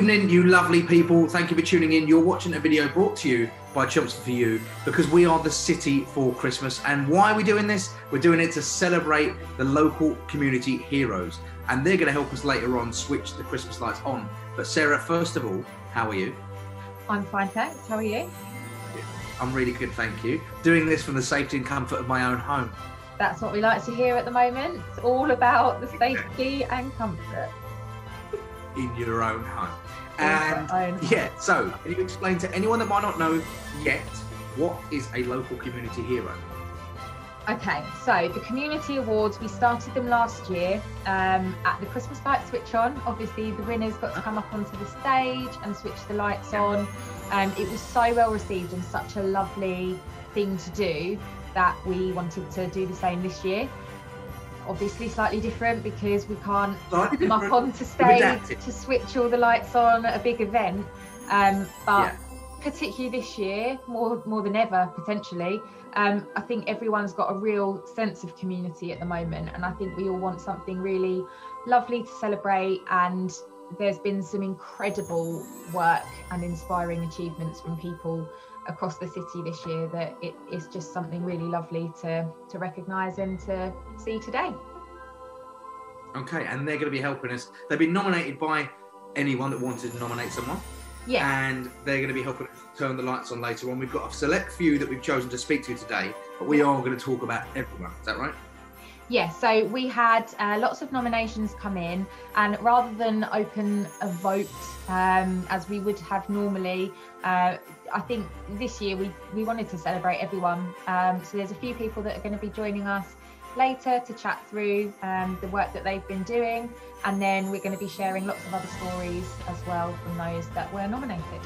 evening, you lovely people. Thank you for tuning in. You're watching a video brought to you by Chelmsford for You, because we are the city for Christmas. And why are we doing this? We're doing it to celebrate the local community heroes. And they're going to help us later on switch the Christmas lights on. But Sarah, first of all, how are you? I'm fine, thanks. How are you? I'm really good, thank you. Doing this from the safety and comfort of my own home. That's what we like to hear at the moment. It's all about the safety and comfort. In your own home. And yeah, so can you explain to anyone that might not know yet, what is a local community hero? Okay, so the community awards, we started them last year at the Christmas light switch on. Obviously the winners got to come up onto the stage and switch the lights on. It was so well received and such a lovely thing to do that we wanted to do the same this year. Obviously slightly different because we can't come up onto stage to switch all the lights on at a big event. But particularly this year, more than ever potentially, I think everyone's got a real sense of community at the moment, and I think we all want something really lovely to celebrate. And there's been some incredible work and inspiring achievements from people across the city this year that it is just something really lovely to recognise and to see today. Okay, and they're going to be helping us. They've been nominated by anyone that wanted to nominate someone. Yeah. And they're going to be helping us turn the lights on later on. We've got a select few that we've chosen to speak to today, but we are going to talk about everyone. Is that right? Yeah, so we had lots of nominations come in, and rather than open a vote as we would have normally, I think this year we wanted to celebrate everyone. So there's a few people that are going to be joining us later to chat through the work that they've been doing, and then we're going to be sharing lots of other stories as well from those that were nominated.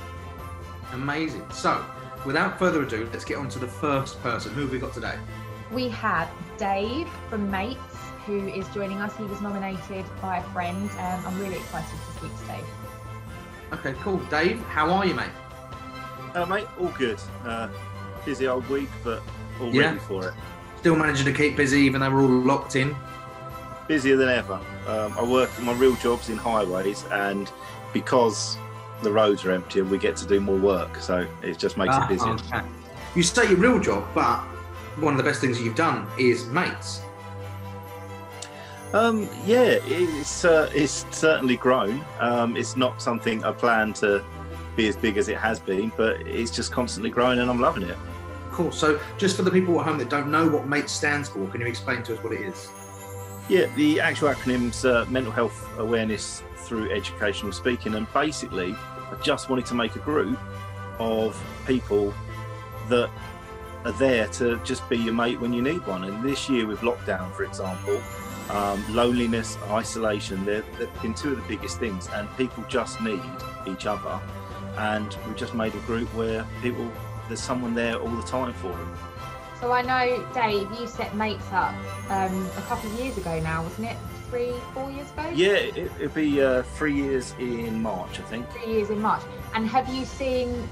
Amazing. So without further ado, let's get on to the first person. Who have we got today? We have Dave from Mates, who is joining us. He was nominated by a friend. I'm really excited to speak to Dave. Okay, cool. Dave, how are you, mate? Mate, all good. Busy old week, but all ready for it. Still managing to keep busy even though we're all locked in? Busier than ever. I work, my real job's in highways, and because the roads are empty, we get to do more work, so it just makes it busier. Okay. You say your real job, but one of the best things that you've done is Mates. Yeah, it's certainly grown. It's not something I plan to be as big as it has been, but it's just constantly growing and I'm loving it. Cool. So just for the people at home that don't know what MATES stands for, can you explain to us what it is? Yeah, the actual acronym's Mental Health Awareness Through Educational Speaking, and basically I just wanted to make a group of people that are there to just be your mate when you need one. And this year with lockdown, for example, loneliness, isolation, they've been two of the biggest things, and people just need each other. And we've just made a group where there's someone there all the time for them. So I know, Dave, you set Mates up a couple of years ago now, wasn't it? 3-4 years ago? Yeah, it'll be 3 years in March, I think. 3 years in March. And have you seen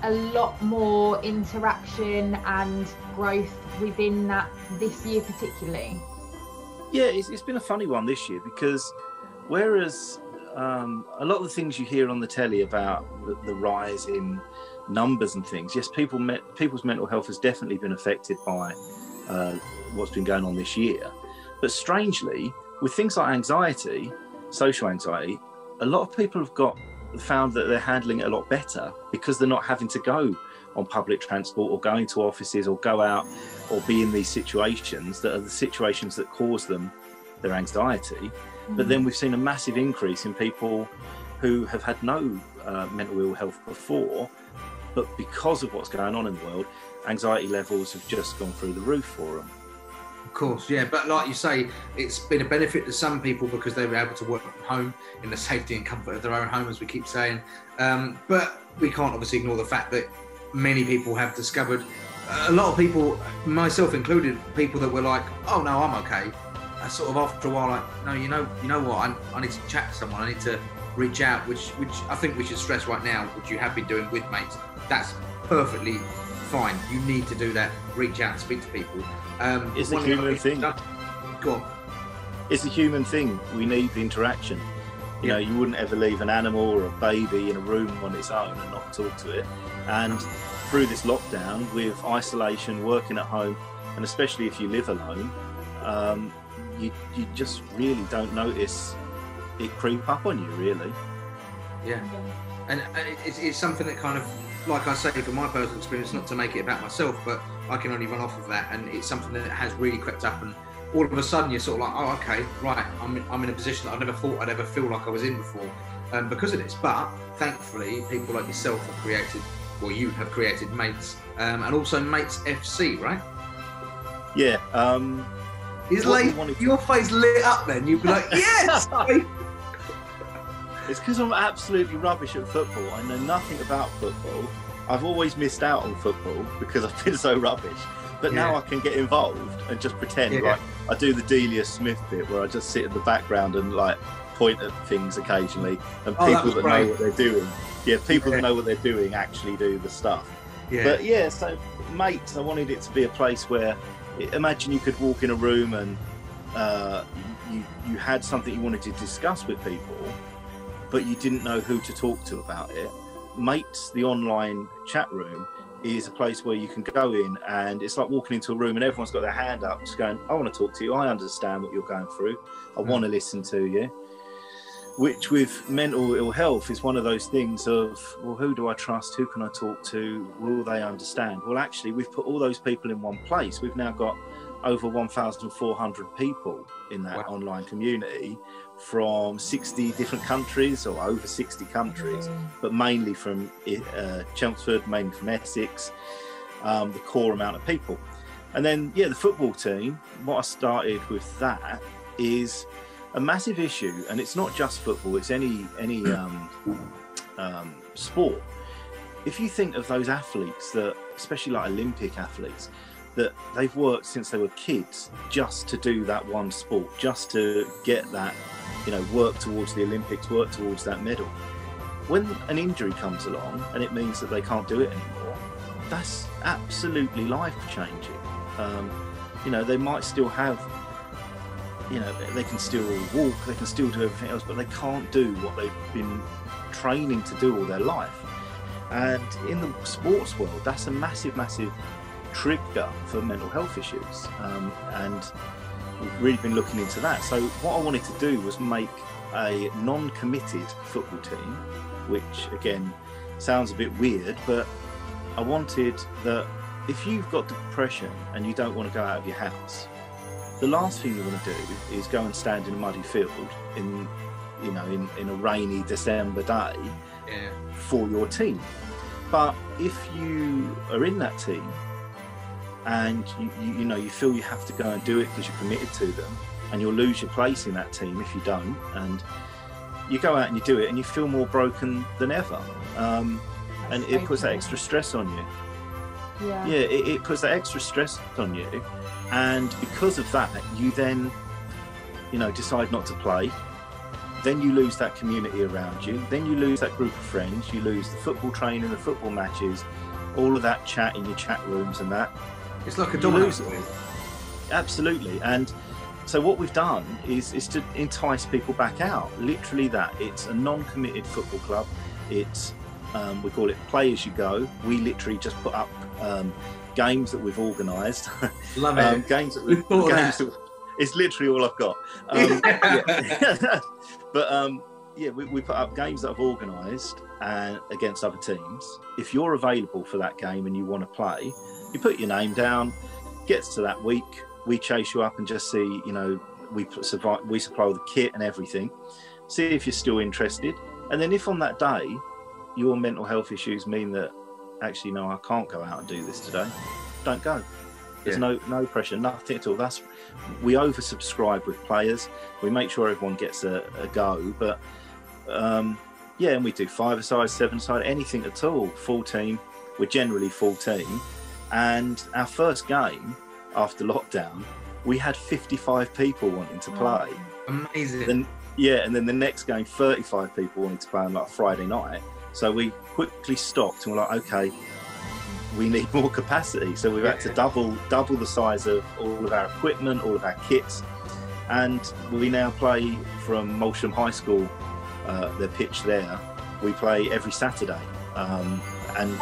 a lot more interaction and growth within that this year particularly? Yeah, it's been a funny one this year, because whereas a lot of the things you hear on the telly about the rise in numbers and things, yes, people's mental health has definitely been affected by what's been going on this year. But strangely, with things like anxiety, social anxiety, a lot of people have found that they're handling it a lot better because they're not having to go on public transport or going to offices or go out or be in these situations that are the situations that cause them their anxiety. But then we've seen a massive increase in people who have had no mental ill health before, but because of what's going on in the world, anxiety levels have just gone through the roof for them. Of course, yeah, but like you say, it's been a benefit to some people because they were able to work from home in the safety and comfort of their own home, as we keep saying. But we can't obviously ignore the fact that many people have discovered, a lot of people, myself included, people that were like, oh no, I'm okay. Sort of after a while, like, no, you know what, I need to chat to someone, I need to reach out, which I think we should stress right now, which you have been doing with Mates. That's perfectly fine. You need to do that, reach out and speak to people. It's a human thing. Go on. It's a human thing. We need the interaction. You know, you wouldn't ever leave an animal or a baby in a room on its own and not talk to it. And through this lockdown, with isolation, working at home, and especially if you live alone, you just really don't notice it creep up on you, really. Yeah. And it's something that kind of, like I say, from my personal experience, not to make it about myself, but I can only run off of that, and it's something that has really crept up, and all of a sudden you're sort of like, oh, okay, right, I'm in a position that I never thought I'd ever feel like I was in before, because of this. But thankfully, people like yourself have created, or you have created Mates, and also Mates FC, right? Yeah. Your face lit up then. You'd be like, yes! It's because I'm absolutely rubbish at football. I know nothing about football. I've always missed out on football because I've been so rubbish. But now I can get involved and just pretend like I do the Delia Smith bit where I just sit in the background and like point at things occasionally, and people that know what they're doing. Yeah, people that know what they're doing actually do the stuff. Yeah. But yeah, so Mates, I wanted it to be a place where, imagine you could walk in a room and you had something you wanted to discuss with people, but you didn't know who to talk to about it. Mates, the online chat room, is a place where you can go in, and it's like walking into a room and everyone's got their hand up just going, I want to talk to you, I understand what you're going through, I want to listen to you. Which with mental ill health is one of those things of, well, who do I trust, who can I talk to, will they understand? Well, actually, we've put all those people in one place. We've now got over 1,400 people in that online community from 60 different countries, or over 60 countries, but mainly from Chelmsford, mainly from Essex, the core amount of people. And then, the football team, what I started with that is a massive issue, and it's not just football, it's any sport. If you think of those athletes that, especially like Olympic athletes, that they've worked since they were kids just to do that one sport, just to get that, work towards the Olympics, work towards that medal. When an injury comes along and it means that they can't do it anymore, that's absolutely life-changing. They might still have, they can still walk, they can still do everything else, but they can't do what they've been training to do all their life. And in the sports world, that's a massive, massive trigger for mental health issues, and we've really been looking into that. So what I wanted to do was make a non-committed football team, which again sounds a bit weird, but I wanted that if you've got depression and you don't want to go out of your house, the last thing you want to do is go and stand in a muddy field in a rainy December day for your team. But if you are in that team and you feel you have to go and do it because you're committed to them, and you'll lose your place in that team if you don't, and you go out and you do it and you feel more broken than ever, and it puts that extra stress on you. It puts that extra stress on you, and because of that you then decide not to play. Then you lose that community around you, then you lose that group of friends, you lose the football training, the football matches, all of that chat in your chat rooms and that. It's like a domino. Absolutely. And so what we've done is to entice people back out. Literally that. It's a non-committed football club. It's we call it play as you go. We literally just put up games that we've organised. Love it. Games that it's literally all I've got. But we put up games that I've organised against other teams. If you're available for that game and you want to play, you put your name down. Gets to that week, we chase you up and just see, we supply all the kit and everything. See if you're still interested. And then if on that day your mental health issues mean that actually no, I can't go out and do this today, don't go. There's no pressure, nothing at all. We oversubscribe with players. We make sure everyone gets a go. But and we do 5-a-side, 7-a-side, anything at all. Full team. We're generally full team. And our first game after lockdown, we had 55 people wanting to play. Amazing. And then the next game, 35 people wanting to play on like Friday night. So we quickly stopped and we're like, okay, we need more capacity. So we've had to double the size of all of our equipment, all of our kits. And we now play from Molsham High School their pitch there. We play every Saturday, and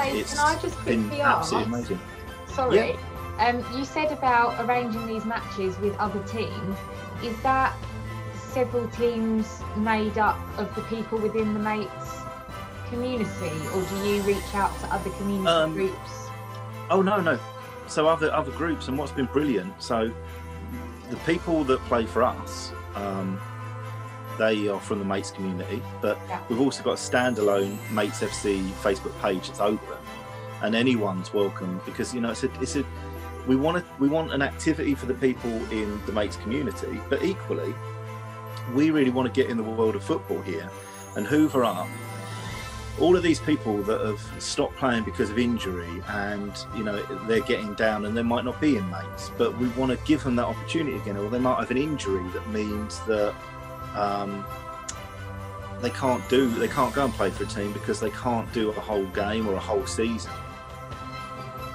it's can I just been quickly absolutely ask? amazing. Sorry, you said about arranging these matches with other teams. Is that several teams made up of the people within the mates community, or do you reach out to other community groups? Oh no. So other groups, and what's been brilliant. So the people that play for us, they are from the mates community, but we've also got a standalone Mates FC Facebook page that's open, and anyone's welcome, because you know we want an activity for the people in the mates community, but equally we really want to get in the world of football here and hoover up all of these people that have stopped playing because of injury, and you know they're getting down and they might not be in mates, but we want to give them that opportunity again, or they might have an injury that means that they can't go and play for a team because they can't do a whole game or a whole season.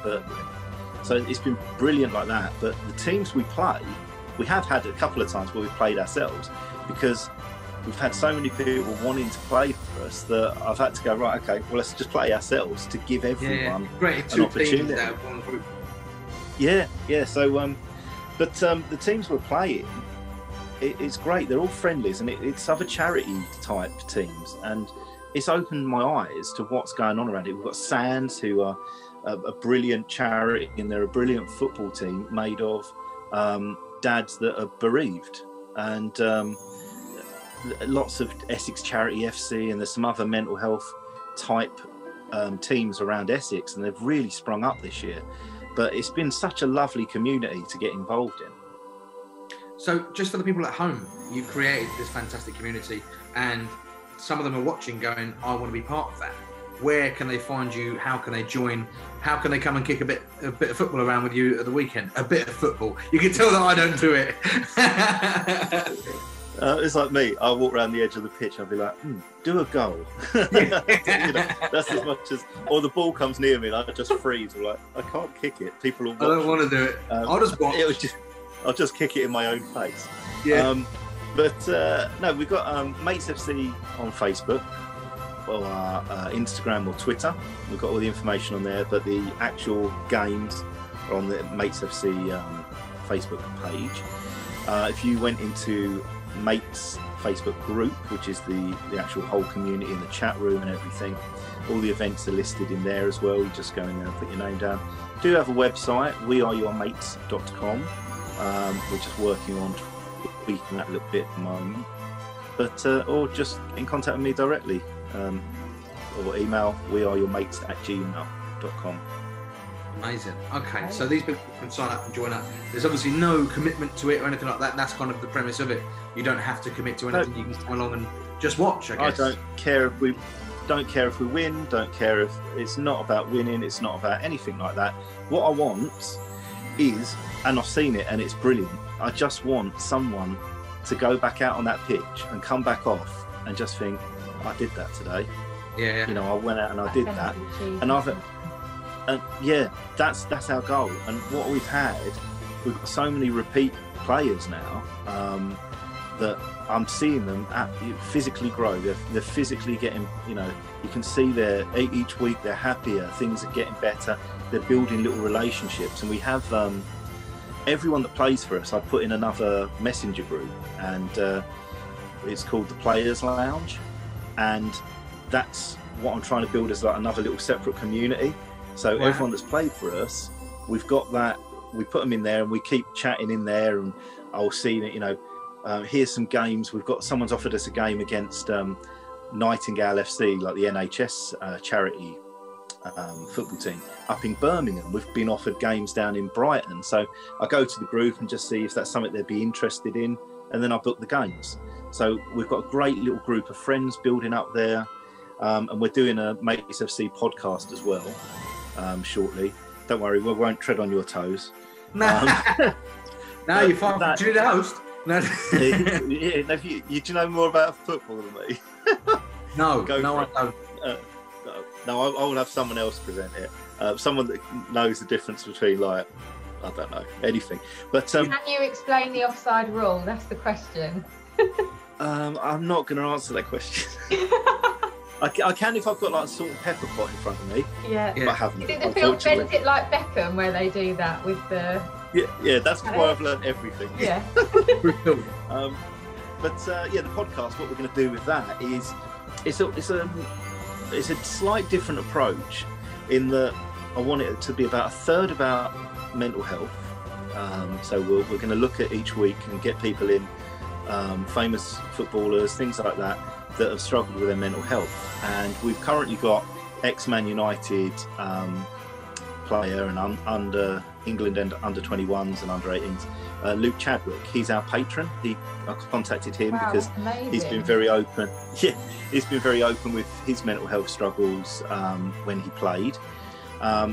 But so it's been brilliant like that. But the teams we play, we have had a couple of times where we've played ourselves, because we've had so many people wanting to play for us that I've had to go, right, okay, well, let's just play ourselves to give everyone an opportunity. Yeah. So, but the teams we're playing, it's great. They're all friendlies, and it's other charity type teams, and it's opened my eyes to what's going on around it. We've got Sands, who are a brilliant charity, and they're a brilliant football team made of dads that are bereaved, and lots of Essex Charity FC, and there's some other mental health type teams around Essex, and they've really sprung up this year. But it's been such a lovely community to get involved in. So just for the people at home, you've created this fantastic community, and some of them are watching going, I want to be part of that. Where can they find you? How can they join? How can they come and kick a bit of football around with you at the weekend? A bit of football. You can tell that I don't do it. It's like me. I'll walk around the edge of the pitch. I'll be like, do a goal. You know, that's as much as, or the ball comes near me and I just freeze. I'm like, I can't kick it. People will watch. I don't want to do it. I'll just watch. I'll just kick it in my own face. Yeah. No, we've got Mates FC on Facebook, or Instagram or Twitter. We've got all the information on there, but the actual games are on the Mates FC Facebook page. If you went into Mates Facebook group, which is the actual whole community in the chat room and everything, all the events are listed in there as well. You just go in there and put your name down. We do have a website, weareyourmates.com. We're just working on tweaking that a little bit at the moment, but or just get in contact with me directly, or email weareyourmates@gmail.com. Amazing. Okay, so these people can sign up and join up. There's obviously no commitment to it or anything like that. That's kind of the premise of it. You don't have to commit to anything. You can come along and just watch, I guess. I don't care if we win. Don't care if it's not about winning. It's not about anything like that. What I want is, and I've seen it, and it's brilliant. I just want someone to go back out on that pitch and come back off and just think, I did that today. Yeah. You know, I went out and I did that, and that's our goal. And what we've got so many repeat players now that I'm seeing them physically grow. They're physically getting, you know, you can see each week they're happier. Things are getting better. They're building little relationships, and we have everyone that plays for us. I put in another messenger group, and it's called the Players Lounge, and that's what I'm trying to build as like another little separate community. So everyone that's played for us, we've got that. We put them in there, and we keep chatting in there, and I'll see that, you know, here's some games. Someone's offered us a game against Nightingale FC, like the NHS charity football team up in Birmingham. We've been offered games down in Brighton, so I go to the group and just see if that's something they'd be interested in, and then I book the games. So we've got a great little group of friends building up there, and we're doing a Mates FC podcast as well shortly. Don't worry, we won't tread on your toes. No, you're fine. Do you need a host? No. Yeah, do you know more about football than me? No, I don't. No, I will have someone else present it. Someone that knows the difference between, like, I don't know, anything. But can you explain the offside rule? That's the question. I'm not going to answer that question. I can if I've got like a salt and pepper pot in front of me. Yeah. But I haven't. Is it the film Bend It Like Beckham where they do that with the... Yeah, that's why I've learned everything. Yeah. But the podcast, what we're going to do with that is it's a slight different approach in that I want it to be about a third about mental health. So we're going to look at each week and get people in, famous footballers, things like that have struggled with their mental health. And we've currently got ex-Man United player and under England and under 21s and under 18s, Luke Chadwick. He's our patron. I contacted him because he's been very open. Yeah, he's been very open with his mental health struggles when he played.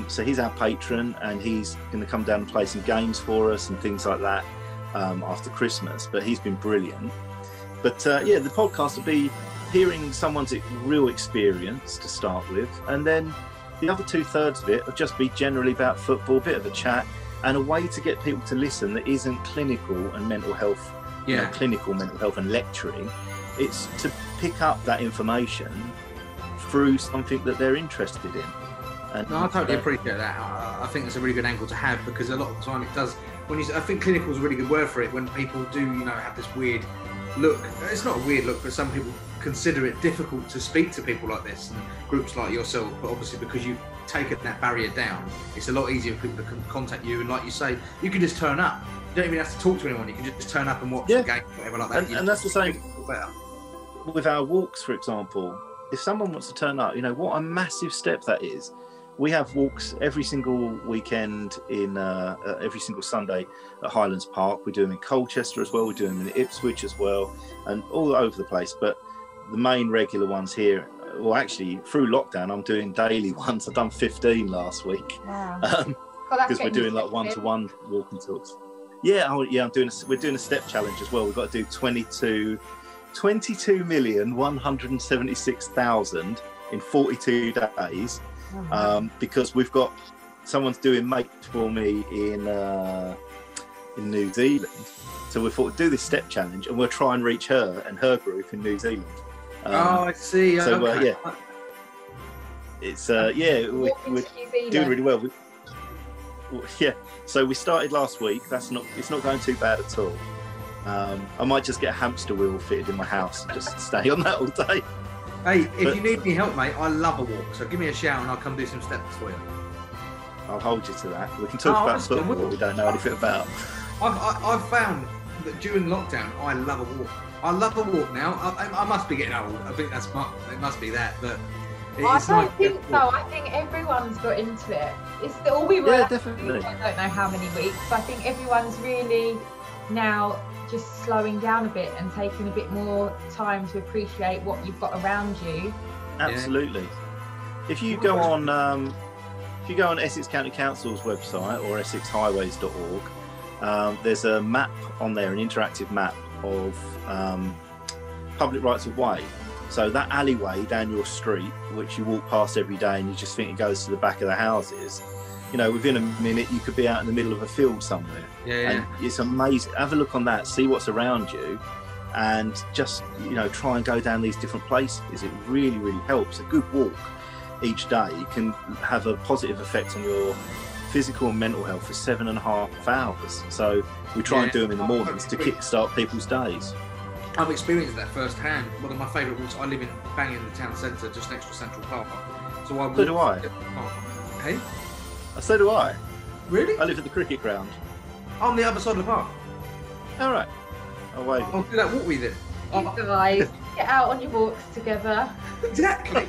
So he's our patron, and he's going to come down and play some games for us and things like that after Christmas. But he's been brilliant. But the podcast will be hearing someone's real experience to start with, and then the other 2/3 of it will just be generally about football, a bit of a chat, and a way to get people to listen that isn't clinical and mental health, clinical mental health and lecturing. It's to pick up that information through something that they're interested in. And I totally appreciate that. I think it's a really good angle to have, because a lot of the time it does. I think clinical is a really good word for it. When people do, have this weird look. It's not a weird look, but some people consider it difficult to speak to people like this and groups like yourself. But obviously, because you've taken that barrier down, it's a lot easier for people to contact you. And like you say, you can just turn up. You don't even have to talk to anyone. You can just turn up and watch the game, whatever like that. And that's the same with our walks, for example. If someone wants to turn up, what a massive step that is. We have walks every single weekend every single Sunday at Highlands Park. We do them in Colchester as well. We do them in Ipswich as well, and all over the place. But the main regular ones here, well, actually through lockdown, I'm doing daily ones. I've done 15 last week. Wow. Because we're doing like one-to-one walking talks. We're doing a step challenge as well. We've got to do 22,176,000 in 42 days. Because we've got someone's doing mate for me in New Zealand, so we thought we'd do this step challenge and we'll try and reach her and her group in New Zealand. I see. So okay. It's we're doing really well. So we started last week. It's not going too bad at all. I might just get a hamster wheel fitted in my house and just stay on that all day. Hey, if you need any help, mate, I love a walk. So give me a shout and I'll come do some steps for you. I'll hold you to that. We can talk about football we don't know anything about. I've found that during lockdown, I love a walk. I love a walk now. I must be getting old. I think it must be that. But I don't think so. I think everyone's got into it. It's all we were. Yeah, definitely. I don't know how many weeks, but I think everyone's really now just slowing down a bit and taking a bit more time to appreciate what you've got around you. Absolutely. If you go on Essex County Council's website or essexhighways.org, there's a map on there, an interactive map of public rights of way. So that alleyway down your street, which you walk past every day and you just think it goes to the back of the houses, within a minute you could be out in the middle of a field somewhere. And it's amazing. Have a look on that, see what's around you, and just try and go down these different places. It really, really helps. A good walk each day can have a positive effect on your physical and mental health for 7.5 hours. So we try and do them in the mornings to kickstart people's days. I've experienced that firsthand. One of my favourite walks. I live in banging the town centre, just next to Central Park. So I walk. So do I. Hey. So do I. Really? I live at the cricket ground. On the other side of the park. All right. I'll do that walk with you then. You guys get out on your walks together. Exactly.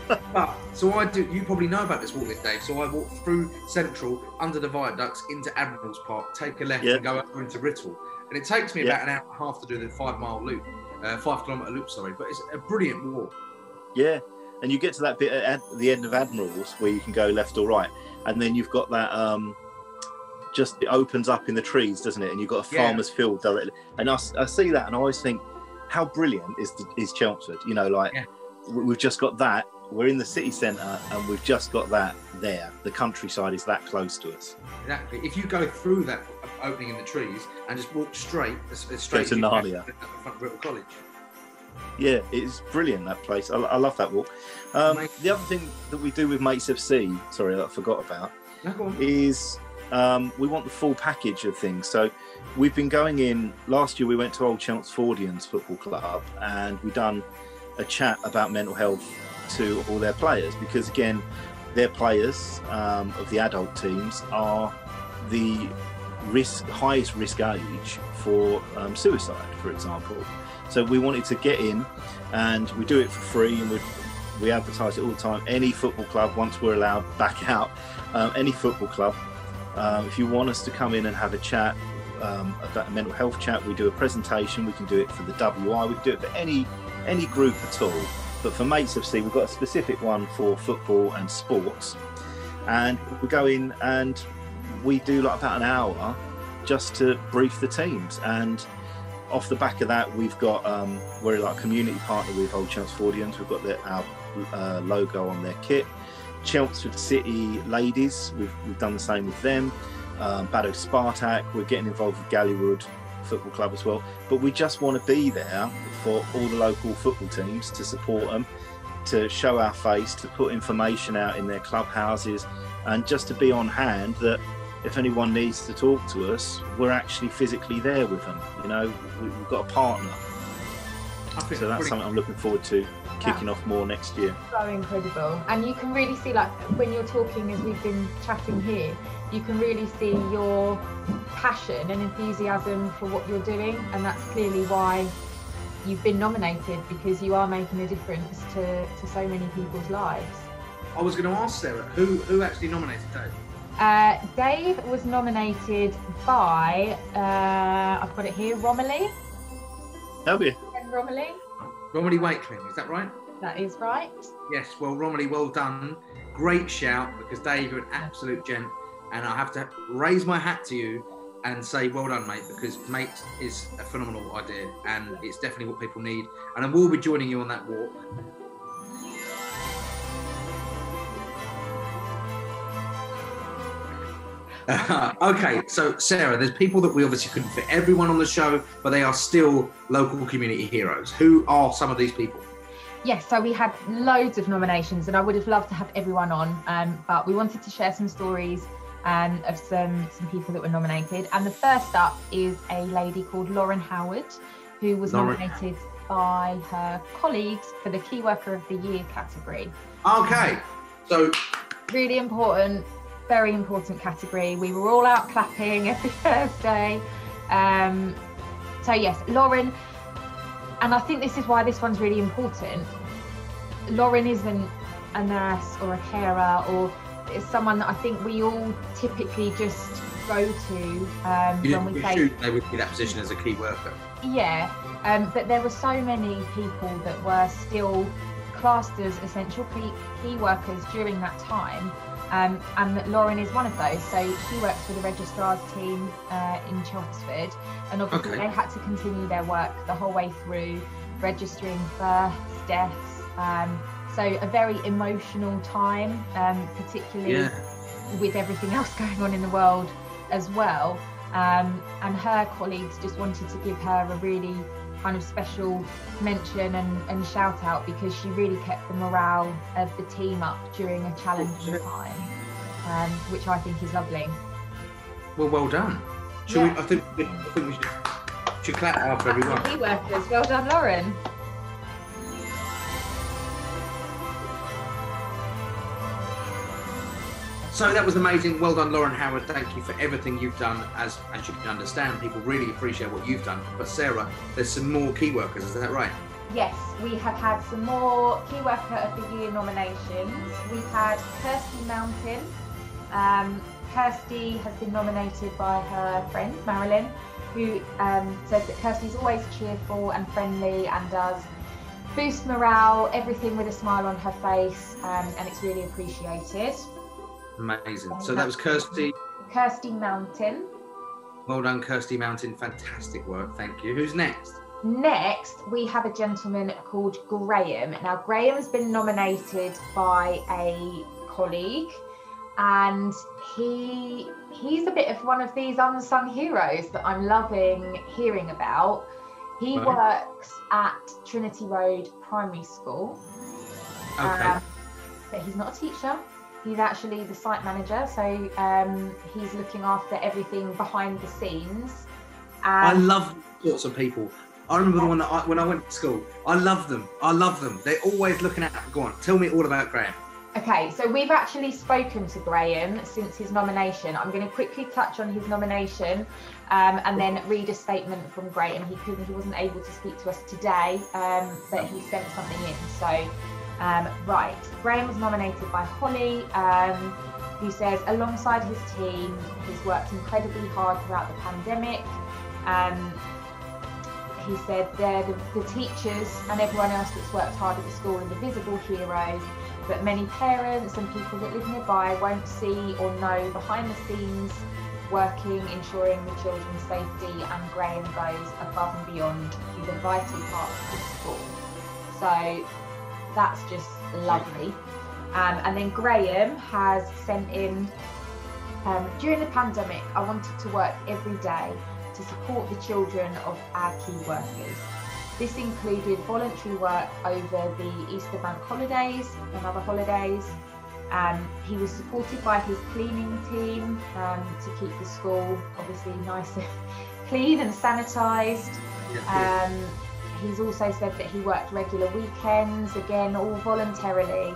So I do. You probably know about this walk, Dave. So I walk through Central, under the viaducts, into Admiral's Park, take a left, and go over into Writtle. And it takes me about an hour and a half to do the 5-mile loop, 5-kilometre loop. Sorry, but it's a brilliant walk. Yeah, and you get to that bit at the end of Admiral's where you can go left or right, and then you've got that. Just it opens up in the trees, doesn't it? And you've got a farmer's field directly. And I see that, and I always think, how brilliant is Chelmsford? We've just got that. We're in the city centre, and we've just got that there. The countryside is that close to us. Exactly. If you go through that opening in the trees and just walk straight to Narnia, at the front of River College. Yeah, it's brilliant, that place. I love that walk. The other thing that we do with Mates FC, sorry, that I forgot about, is we want the full package of things. So we've been going in, last year we went to Old Chelmsfordians Football Club and we done a chat about mental health to all their players, because again, their players of the adult teams are the highest risk age for suicide, for example. So we wanted to get in, and we do it for free, and we advertise it all the time. Any football club, once we're allowed back out, any football club, if you want us to come in and have a chat about a mental health chat, we do a presentation. We can do it for the WI, we can do it for any group at all. But for Mates FC, we've got a specific one for football and sports, and we go in and we do like about an hour just to brief the teams. And off the back of that, we've got we're like a community partner with Old Chelmsfordians. We've got our logo on their kit. Chelmsford City ladies, we've done the same with them. Baddow Spartak, we're getting involved with Gallywood Football Club as well. But we just want to be there for all the local football teams, to support them, to show our face, to put information out in their clubhouses, and just to be on hand that if anyone needs to talk to us, we're actually physically there with them. You know, we've got a partner. So that's something I'm looking forward to kicking off more next year. So incredible. And you can really see, like, when you're talking, as we've been chatting here, you can really see your passion and enthusiasm for what you're doing. And that's clearly why you've been nominated, because you are making a difference to so many people's lives. I was going to ask Sarah, who actually nominated Dave? Dave was nominated by, I've got it here, Romilly. Oh, yeah. Romilly. Romilly Wakeling, is that right? That is right. Yes, well, Romilly, well done. Great shout, because Dave, you're an absolute gent. And I have to raise my hat to you and say well done, mate, because Mate is a phenomenal idea, and it's definitely what people need. And I will be joining you on that walk. Okay, so Sarah, there's people that we obviously couldn't fit everyone on the show, but they are still local community heroes. Who are some of these people? Yes, so we had loads of nominations, and I would have loved to have everyone on, but we wanted to share some stories of some people that were nominated. And the first up is a lady called Lauren Howard, who was nominated by her colleagues for the Key Worker of the Year category. Okay, so really important, very important category. We were all out clapping every Thursday. So yes, Lauren, and I think this is why this one's really important. Lauren isn't a nurse or a carer, or is someone that I think we all typically just go to when we say they would be that position as a key worker. Yeah, but there were so many people that were still classed as essential key workers during that time. And Lauren is one of those. So she works for the registrar's team in Chelmsford, and obviously they had to continue their work the whole way through, registering births, deaths. So a very emotional time, particularly with everything else going on in the world as well. And her colleagues just wanted to give her a really kind of special mention and shout out, because she really kept the morale of the team up during a challenging time, which I think is lovely. Well done. I think we should clap out for everyone. Key workers, well done, Lauren. So that was amazing. Well done, Lauren Howard. Thank you for everything you've done. As you can understand, people really appreciate what you've done. But Sarah, there's some more key workers, is that right? Yes, we have had some more Key Worker of the Year nominations. We've had Kirsty Mountain. Kirsty has been nominated by her friend Marilyn, who says that Kirsty's always cheerful and friendly and does boost morale, everything with a smile on her face, and it's really appreciated. Amazing. So that was Kirsty. Kirsty Mountain. Well done, Kirsty Mountain. Fantastic work. Thank you. Who's next? Next, we have a gentleman called Graham. Now, Graham's been nominated by a colleague, and he's a bit of one of these unsung heroes that I'm loving hearing about. He works at Trinity Road Primary School. Okay. But he's not a teacher. He's actually the site manager, so he's looking after everything behind the scenes. I love sorts of people. I remember the one that when I went to school, I love them. They're always looking at. Go on, tell me all about Graham. Okay, so we've actually spoken to Graham since his nomination. I'm going to quickly touch on his nomination and then read a statement from Graham. He wasn't able to speak to us today, but he sent something in. So, right, Graham was nominated by Holly, who says, alongside his team, he's worked incredibly hard throughout the pandemic. He said they're the teachers and everyone else that's worked hard at the school are the visible heroes, but many parents and people that live nearby won't see or know behind the scenes working, ensuring the children's safety, and Graham goes above and beyond. He's a vital part of the school. So that's just lovely. And then Graham has sent in, during the pandemic, I wanted to work every day to support the children of our key workers. This included voluntary work over the Easter bank holidays and other holidays. He was supported by his cleaning team to keep the school obviously nice and clean and sanitised. He's also said that he worked regular weekends, again all voluntarily,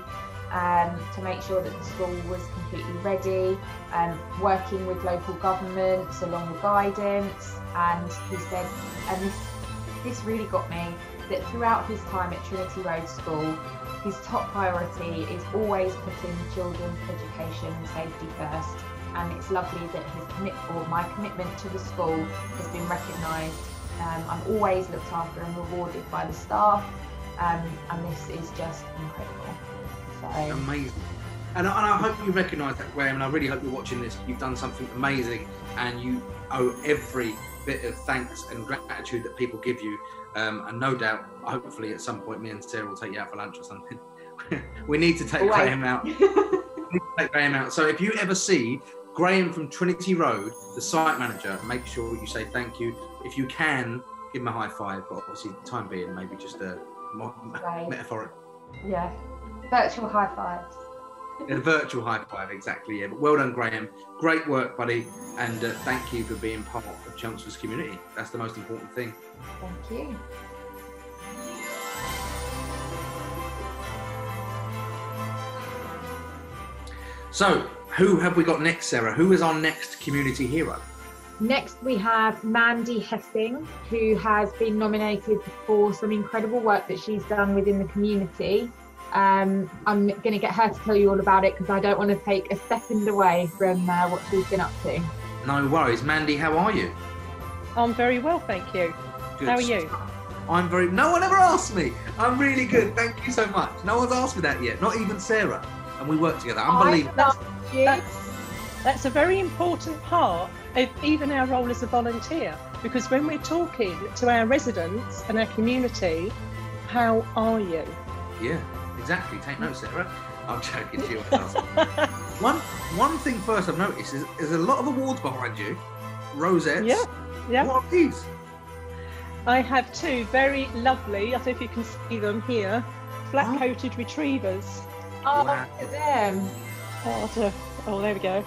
to make sure that the school was completely ready, working with local governments along with guidance. And he said, and this really got me, that throughout his time at Trinity Road School, his top priority is always putting children's education and safety first. And it's lovely that my commitment to the school has been recognised. I'm always looked after and rewarded by the staff, and this is just incredible. So amazing. And I hope you recognise that, Graham, and I really hope you're watching this. You've done something amazing, and you owe every bit of thanks and gratitude that people give you. And no doubt, hopefully at some point, me and Sarah will take you out for lunch or something. We need to take Graham out. So if you ever see Graham from Trinity Road, the site manager, make sure you say thank you. If you can, give him a high five, but obviously time being, maybe just a metaphoric. Yeah, virtual high fives. A virtual high five, exactly, yeah. But well done, Graham. Great work, buddy. And thank you for being part of Chelmsford's community. That's the most important thing. Thank you. So, who have we got next, Sarah? Who is our next community hero? Next, we have Mandy Hessing, who has been nominated for some incredible work that she's done within the community. I'm going to get her to tell you all about it because I don't want to take a second away from what she's been up to. No worries. Mandy, how are you? I'm very well, thank you. Good. How are you? I'm very... No one ever asked me. I'm really good. Thank you so much. No one's asked me that yet. Not even Sarah. And we work together. Unbelievable. That's a very important part of even our role as a volunteer, because when we're talking to our residents and our community, how are you? Yeah. Exactly. Take notes, Sarah. I'm joking. One thing first I've noticed is there's a lot of awards behind you. Rosettes. Yeah. What are these? I have two very lovely, I don't know if you can see them here, flat-coated retrievers. Oh, wow. Look at them. Oh, there we go.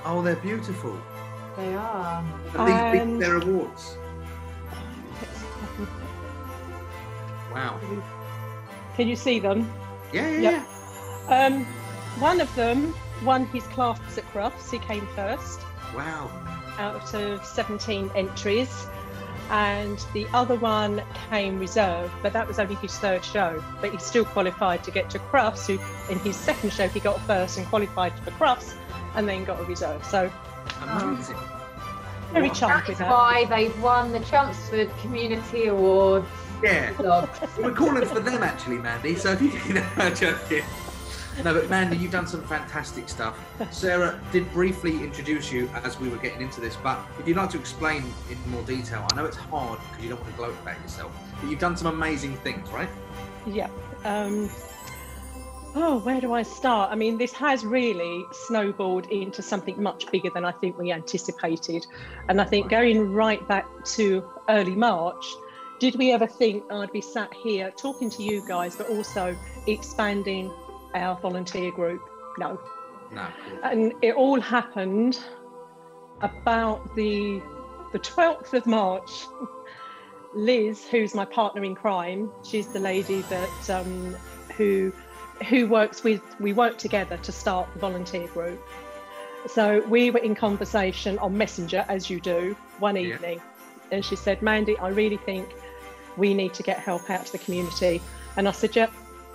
Oh, they're beautiful. They are. Are these big, their awards? Wow. Can you see them? Yeah. One of them won his class at Crufts. He came first. Wow. Out of 17 entries. And the other one came reserve, but that was only his third show. But he still qualified to get to Crufts, who in his second show he got first and qualified for Crufts and then got a reserve. So amazing. Very charmed with that. That's why they've won the Chelmsford Community Awards. Yeah. We're calling for them actually, Mandy. So if you can joking. No, but Mandy, you've done some fantastic stuff. Sarah did briefly introduce you as we were getting into this, but if you'd like to explain in more detail, I know it's hard because you don't want to gloat about yourself, but you've done some amazing things, right? Yeah. Where do I start? I mean, this has really snowballed into something much bigger than I think we anticipated. And I think going right back to early March, did we ever think I'd be sat here talking to you guys, but also expanding our volunteer group? No. No. And it all happened about the 12th of March. Liz, who's my partner in crime, she's the lady that who works with, we work together to start the volunteer group. So we were in conversation on Messenger, as you do, one evening. And she said, Mandy, I really think we need to get help out to the community. And I said, yeah,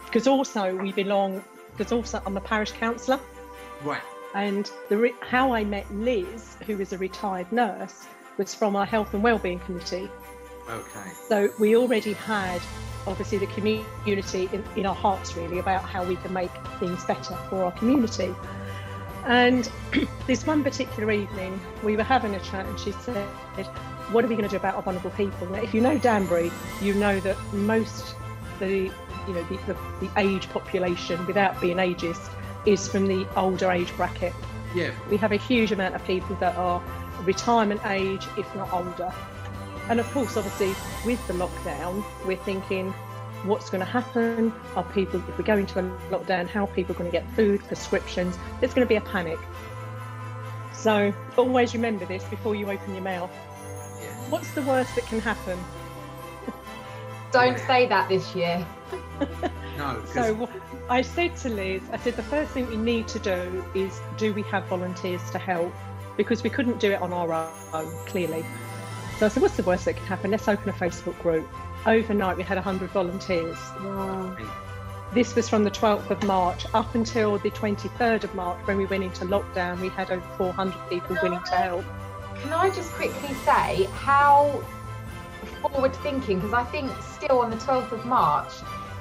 because also I'm a parish counsellor. Right. And how I met Liz, who is a retired nurse, was from our health and wellbeing committee. Okay. So we already had, obviously, the community in our hearts, really, about how we can make things better for our community. And this one particular evening, we were having a chat, and she said, what are we going to do about our vulnerable people? Now, if you know Danbury, you know that most the age population, without being ageist, is from the older age bracket. Yeah. We have a huge amount of people that are retirement age, if not older. And of course, obviously, with the lockdown, we're thinking, what's going to happen? Are people, if we go into a lockdown, how are people going to get food, prescriptions? There's going to be a panic. So always remember this before you open your mouth. Yeah. What's the worst that can happen? Don't say that this year. No. So I said to Liz, I said, the first thing we need to do is, do we have volunteers to help? Because we couldn't do it on our own, clearly. So I said, what's the worst that can happen? Let's open a Facebook group. Overnight, we had 100 volunteers. Wow. This was from the 12th of March up until the 23rd of March, when we went into lockdown. We had over 400 people willing to help. Can I just quickly say how forward thinking, because I think still on the 12th of March,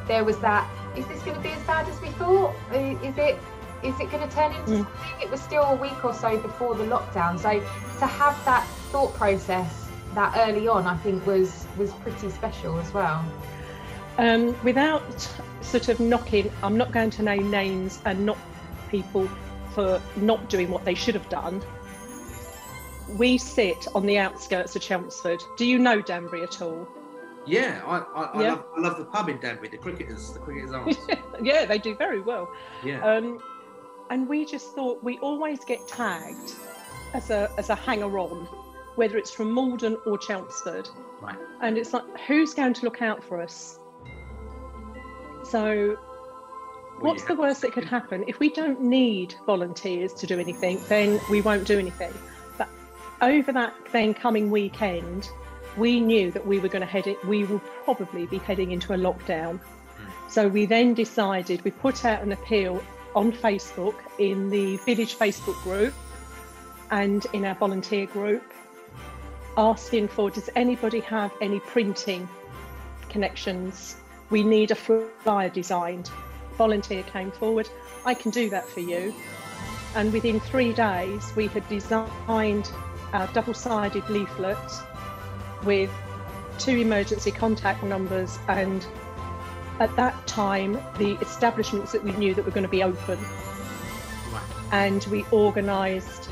there was that, is this going to be as bad as we thought? Is it going to turn into something? It was still a week or so before the lockdown. So to have that thought process that early on, I think was pretty special as well. Without sort of knocking, I'm not going to name names and knock people for not doing what they should have done. We sit on the outskirts of Chelmsford. Do you know Danbury at all? Yeah, I love the pub in Danbury, the cricketers arms. Yeah, they do very well. Yeah. And we just thought, we always get tagged as a hanger-on, whether it's from Malden or Chelmsford. Right. And it's like, who's going to look out for us? So what's the worst that could happen? If we don't need volunteers to do anything, then we won't do anything. But over that then coming weekend, we knew that we were going to we will probably be heading into a lockdown. So we then decided, we put out an appeal on Facebook, in the village Facebook group and in our volunteer group, asking for, does anybody have any printing connections? We need a flyer designed. Volunteer came forward, I can do that for you. And within 3 days, we had designed a double-sided leaflet with 2 emergency contact numbers, and at that time, the establishments that we knew that were going to be open. Right. And we organised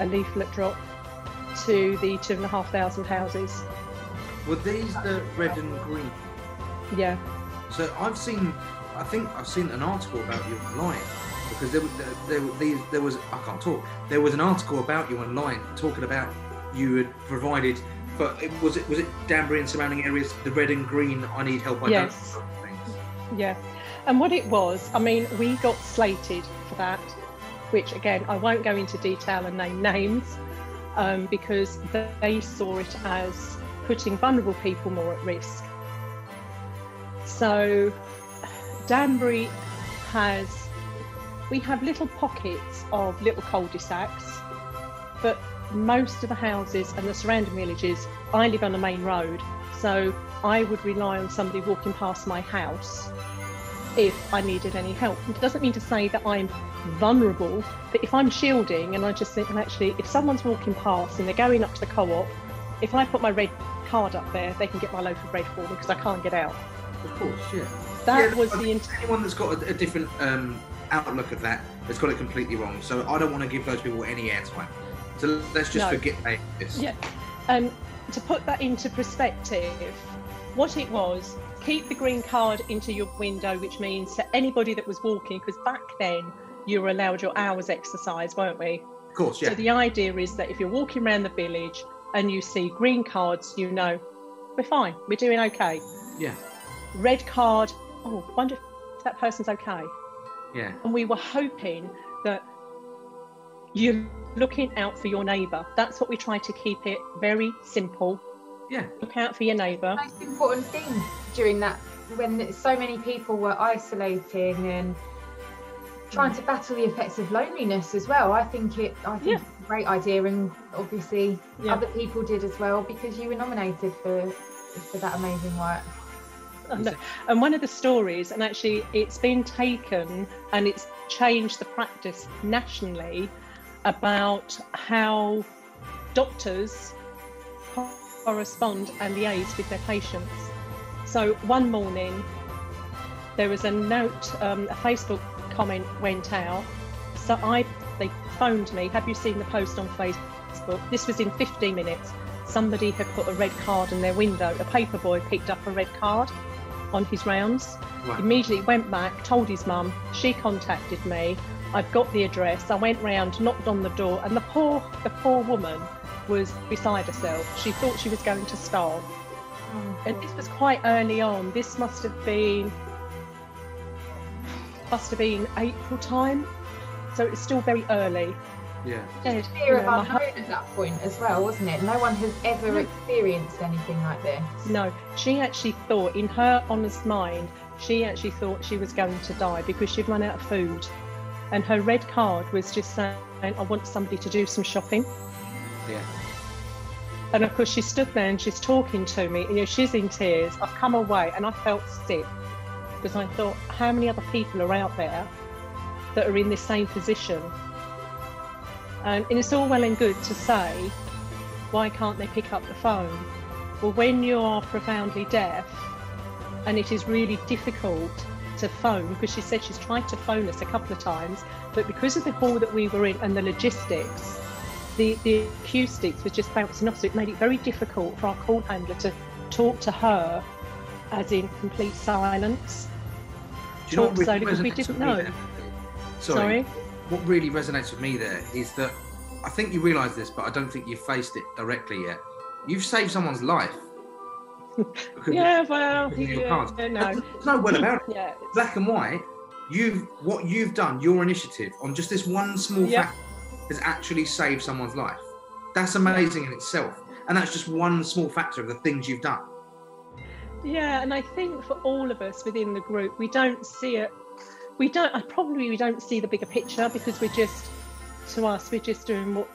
a leaflet drop to the 2,500 houses. Were these the red and green? Yeah. So I think I've seen an article about you online, because there was I can't talk. There was an article about you online talking about you had provided, but was it Danbury and surrounding areas, the red and green, I need help, I don't Yes. know things. Yeah. And what it was, I mean, we got slated for that, which again, I won't go into detail and name names, because they saw it as putting vulnerable people more at risk. So Danbury we have little pockets of little cul-de-sacs, but most of the houses and the surrounding villages, I live on the main road, so I would rely on somebody walking past my house if I needed any help. It doesn't mean to say that I'm vulnerable, but if I'm shielding and I just think, well, actually, if someone's walking past and they're going up to the co-op, if I put my red card up there, they can get my loaf of bread for me because I can't get out. Of course, yeah. That was the intent. Anyone that's got a different outlook of that has got it completely wrong. So I don't want to give those people any airtime. So let's just forget this. Yeah. To put that into perspective, what it was, keep the green card into your window, which means to anybody that was walking, because back then you were allowed your hours exercise, weren't we? Of course, yeah. So the idea is that if you're walking around the village and you see green cards, you know, we're fine, we're doing okay. Yeah. Red card, oh, wonder if that person's okay. Yeah. And we were hoping that you're looking out for your neighbour. That's what we try to keep it very simple. Yeah. Look out for your neighbour. The most important thing during that, when so many people were isolating and trying to battle the effects of loneliness as well. I think it's a great idea, and obviously other people did as well, because you were nominated for that amazing work. And one of the stories, and actually it's been taken and it's changed the practice nationally about how doctors correspond and liaise with their patients. So one morning there was a note, a Facebook comment went out. So they phoned me, have you seen the post on Facebook? This was in 15 minutes. Somebody had put a red card in their window. A paper boy picked up a red card on his rounds. Right. Immediately went back, told his mum. She contacted me. I've got the address. I went round, knocked on the door, and the poor woman was beside herself. She thought she was going to starve. Oh, and this was quite early on. This must have been April time, so it's still very early. Yeah. Fear of unknown at that point as well, wasn't it? No one has ever experienced anything like this. No, she actually thought, in her honest mind, she actually thought she was going to die because she'd run out of food. And her red card was just saying, I want somebody to do some shopping. Yeah. And of course she stood there and she's talking to me, you know, she's in tears. I've come away and I felt sick because I thought, how many other people are out there that are in this same position? And it's all well and good to say, why can't they pick up the phone? Well, when you are profoundly deaf and it is really difficult to phone, because she said she's tried to phone us a couple of times, but because of the hall that we were in and the logistics, the acoustics was just bouncing off, so it made it very difficult for our call handler to talk to her as in complete silence. Do you know what really slowly because we didn't know. Sorry. What really resonates with me there is that I think you realise this, but I don't think you've faced it directly yet. You've saved someone's life. Yeah, well, no. There's no well about it. Yeah, black and white. What you've done, your initiative on just this one small fact has actually saved someone's life. That's amazing in itself, and that's just one small factor of the things you've done. Yeah, and I think for all of us within the group, we don't see it. We don't see the bigger picture, because we're just doing what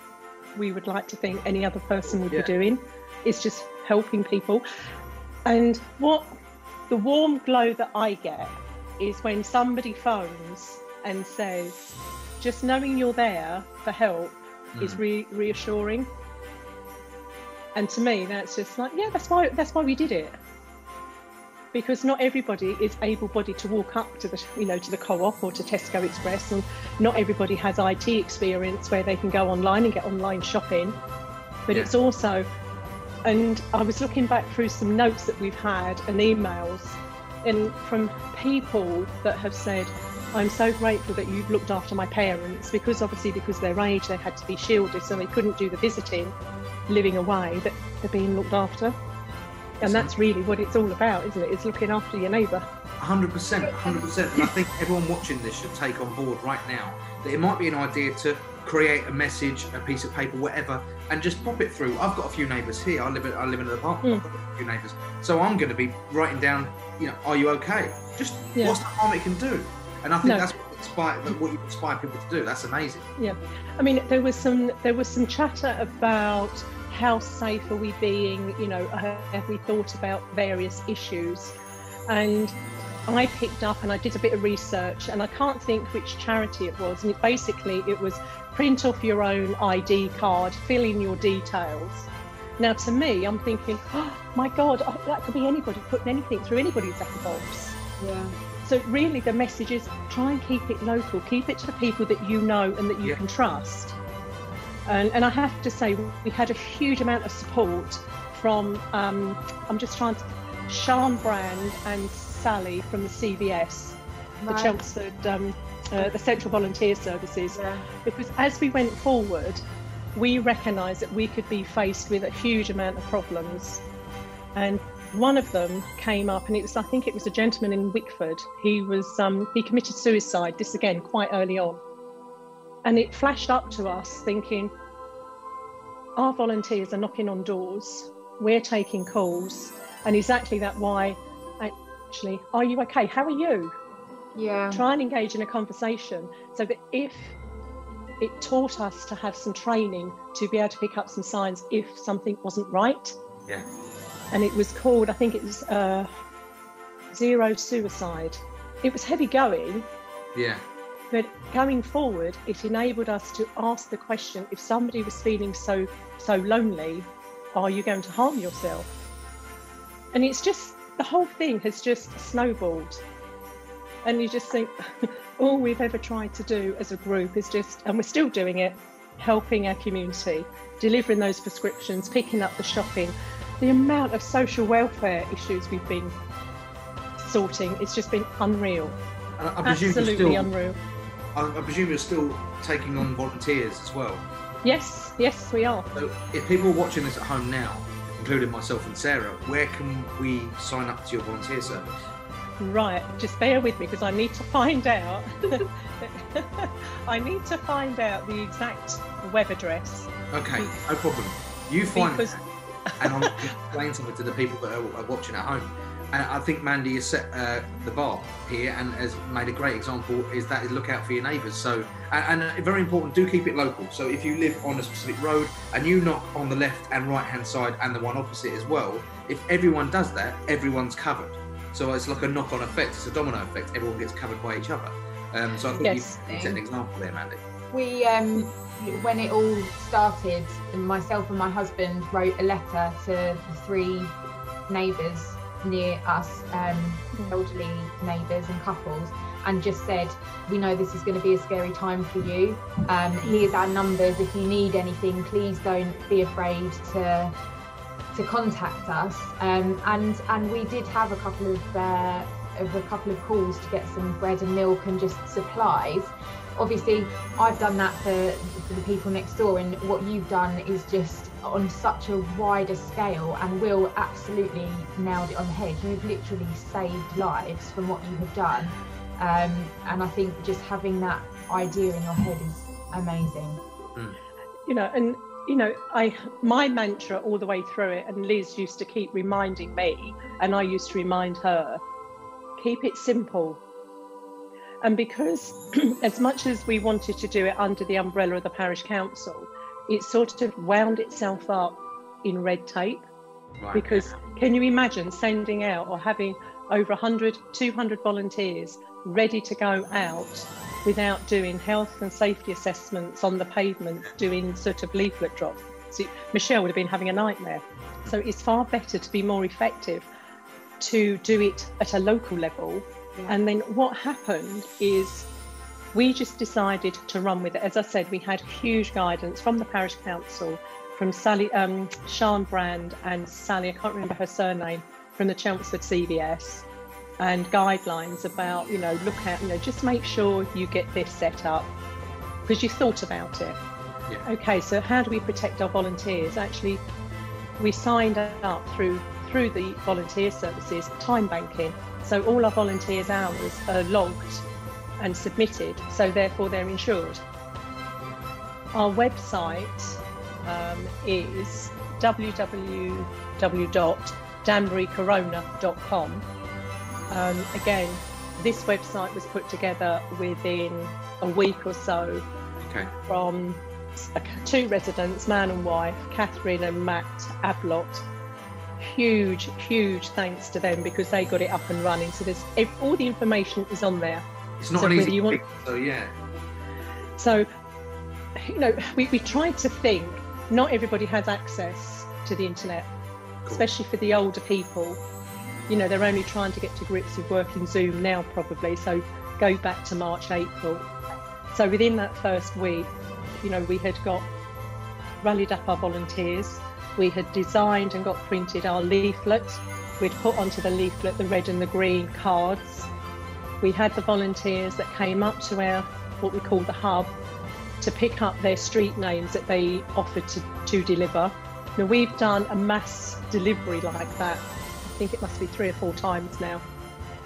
we would like to think any other person would be doing. It's just helping people. And what the warm glow that I get is when somebody phones and says, just knowing you're there for help is reassuring. And to me, that's just like, yeah, that's why we did it. Because not everybody is able-bodied to walk up to the, to the co-op or to Tesco Express, and not everybody has IT experience where they can go online and get online shopping. But it's also, and I was looking back through some notes that we've had and emails, and from people that have said, I'm so grateful that you've looked after my parents, because obviously because of their age they had to be shielded, so they couldn't do the visiting, living away, but they're being looked after. And that's really what it's all about, isn't it? It's looking after your neighbour. 100%, 100%. And I think everyone watching this should take on board right now that it might be an idea to create a message, a piece of paper, whatever, and just pop it through. I've got a few neighbours here. I live in an apartment. I've got a few neighbours. So I'm going to be writing down, are you okay? Just what's the harm it can do? And I think that's what you inspire people to do. That's amazing. Yeah. I mean, there was some chatter about how safe are we being, have we thought about various issues? And I picked up and I did a bit of research, and I can't think which charity it was. And it was print off your own ID card, fill in your details. Now, to me, I'm thinking, oh my God, that could be anybody putting anything through anybody's letterbox. Yeah. So really the message is try and keep it local, keep it to the people that you know and that you can trust. And I have to say, we had a huge amount of support from, Sian Brand and Sally from the CVS, the Chelmsford, the Central Volunteer Services, because as we went forward, we recognised that we could be faced with a huge amount of problems. And one of them came up, and I think it was a gentleman in Wickford. He committed suicide, this again, quite early on. And it flashed up to us thinking, our volunteers are knocking on doors, we're taking calls, and exactly that why, actually, are you okay? How are you? Yeah. Try and engage in a conversation, so that if it taught us to have some training to be able to pick up some signs if something wasn't right. Yeah. And it was called, I think it was Zero Suicide. It was heavy going. Yeah. But going forward, it enabled us to ask the question, if somebody was feeling so lonely, are you going to harm yourself? And it's just, the whole thing has just snowballed. And you just think, all we've ever tried to do as a group is just, and we're still doing it, helping our community, delivering those prescriptions, picking up the shopping. The amount of social welfare issues we've been sorting, it's just been unreal. I presume absolutely unreal. I presume you're still taking on volunteers as well. Yes, we are. So if people are watching this at home now, including myself and Sarah, where can we sign up to your volunteer service? Right, just bear with me because I need to find out. I need to find out the exact web address. Okay, no problem. You find that, and I'll explain something to the people that are watching at home. And I think Mandy has set the bar here and has made a great example, is look out for your neighbours. So, and very important, do keep it local. So if you live on a specific road and you knock on the left and right hand side and the one opposite as well, if everyone does that, everyone's covered. So it's like a knock-on effect, it's a domino effect, everyone gets covered by each other. So I think you set an example there, Mandy. We, when it all started, myself and my husband wrote a letter to the 3 neighbours near us, elderly neighbours and couples, and just said, we know this is going to be a scary time for you. Here's our numbers. If you need anything, please don't be afraid to contact us. And we did have a couple of calls to get some bread and milk and just supplies. Obviously, I've done that for the people next door, and what you've done is just on such a wider scale, and Will absolutely nailed it on the head. You've literally saved lives from what you have done, and I think just having that idea in your head is amazing. My mantra all the way through it, and Liz used to keep reminding me, and I used to remind her, keep it simple. And because as much as we wanted to do it under the umbrella of the parish council, it sort of wound itself up in red tape. Right. Because can you imagine sending out or having over 100, 200 volunteers ready to go out without doing health and safety assessments on the pavement, doing sort of leaflet drops? So Michelle would have been having a nightmare. So it's far better to be more effective to do it at a local level. Yeah. And then what happened is we just decided to run with it. As I said, we had huge guidance from the parish council, from Sally, Sian Brand and Sally, I can't remember her surname, from the Chelmsford CVS, and guidelines about, look at, just make sure you get this set up because you thought about it. Yeah. Okay, so how do we protect our volunteers? Actually, we signed up through the volunteer services, time banking. So all our volunteers' hours are logged and submitted, so therefore they're insured. Our website is www.danburycorona.com. Again, this website was put together within a week or so. Okay. From 2 residents, man and wife, Catherine and Matt Ablott. Huge thanks to them because they got it up and running. So there's all the information is on there. It's not an easy thing, so yeah. So, we tried to think, not everybody has access to the internet, cool. Especially for the older people. They're only trying to get to grips with working Zoom now probably, so go back to March, April. So within that first week, we had rallied up our volunteers. We had designed and got printed our leaflet we'd put onto the leaflet the red and the green cards. We had the volunteers that came up to our, what we call the hub, to pick up their street names that they offered to deliver. Now, we've done a mass delivery like that. I think it must be 3 or 4 times now.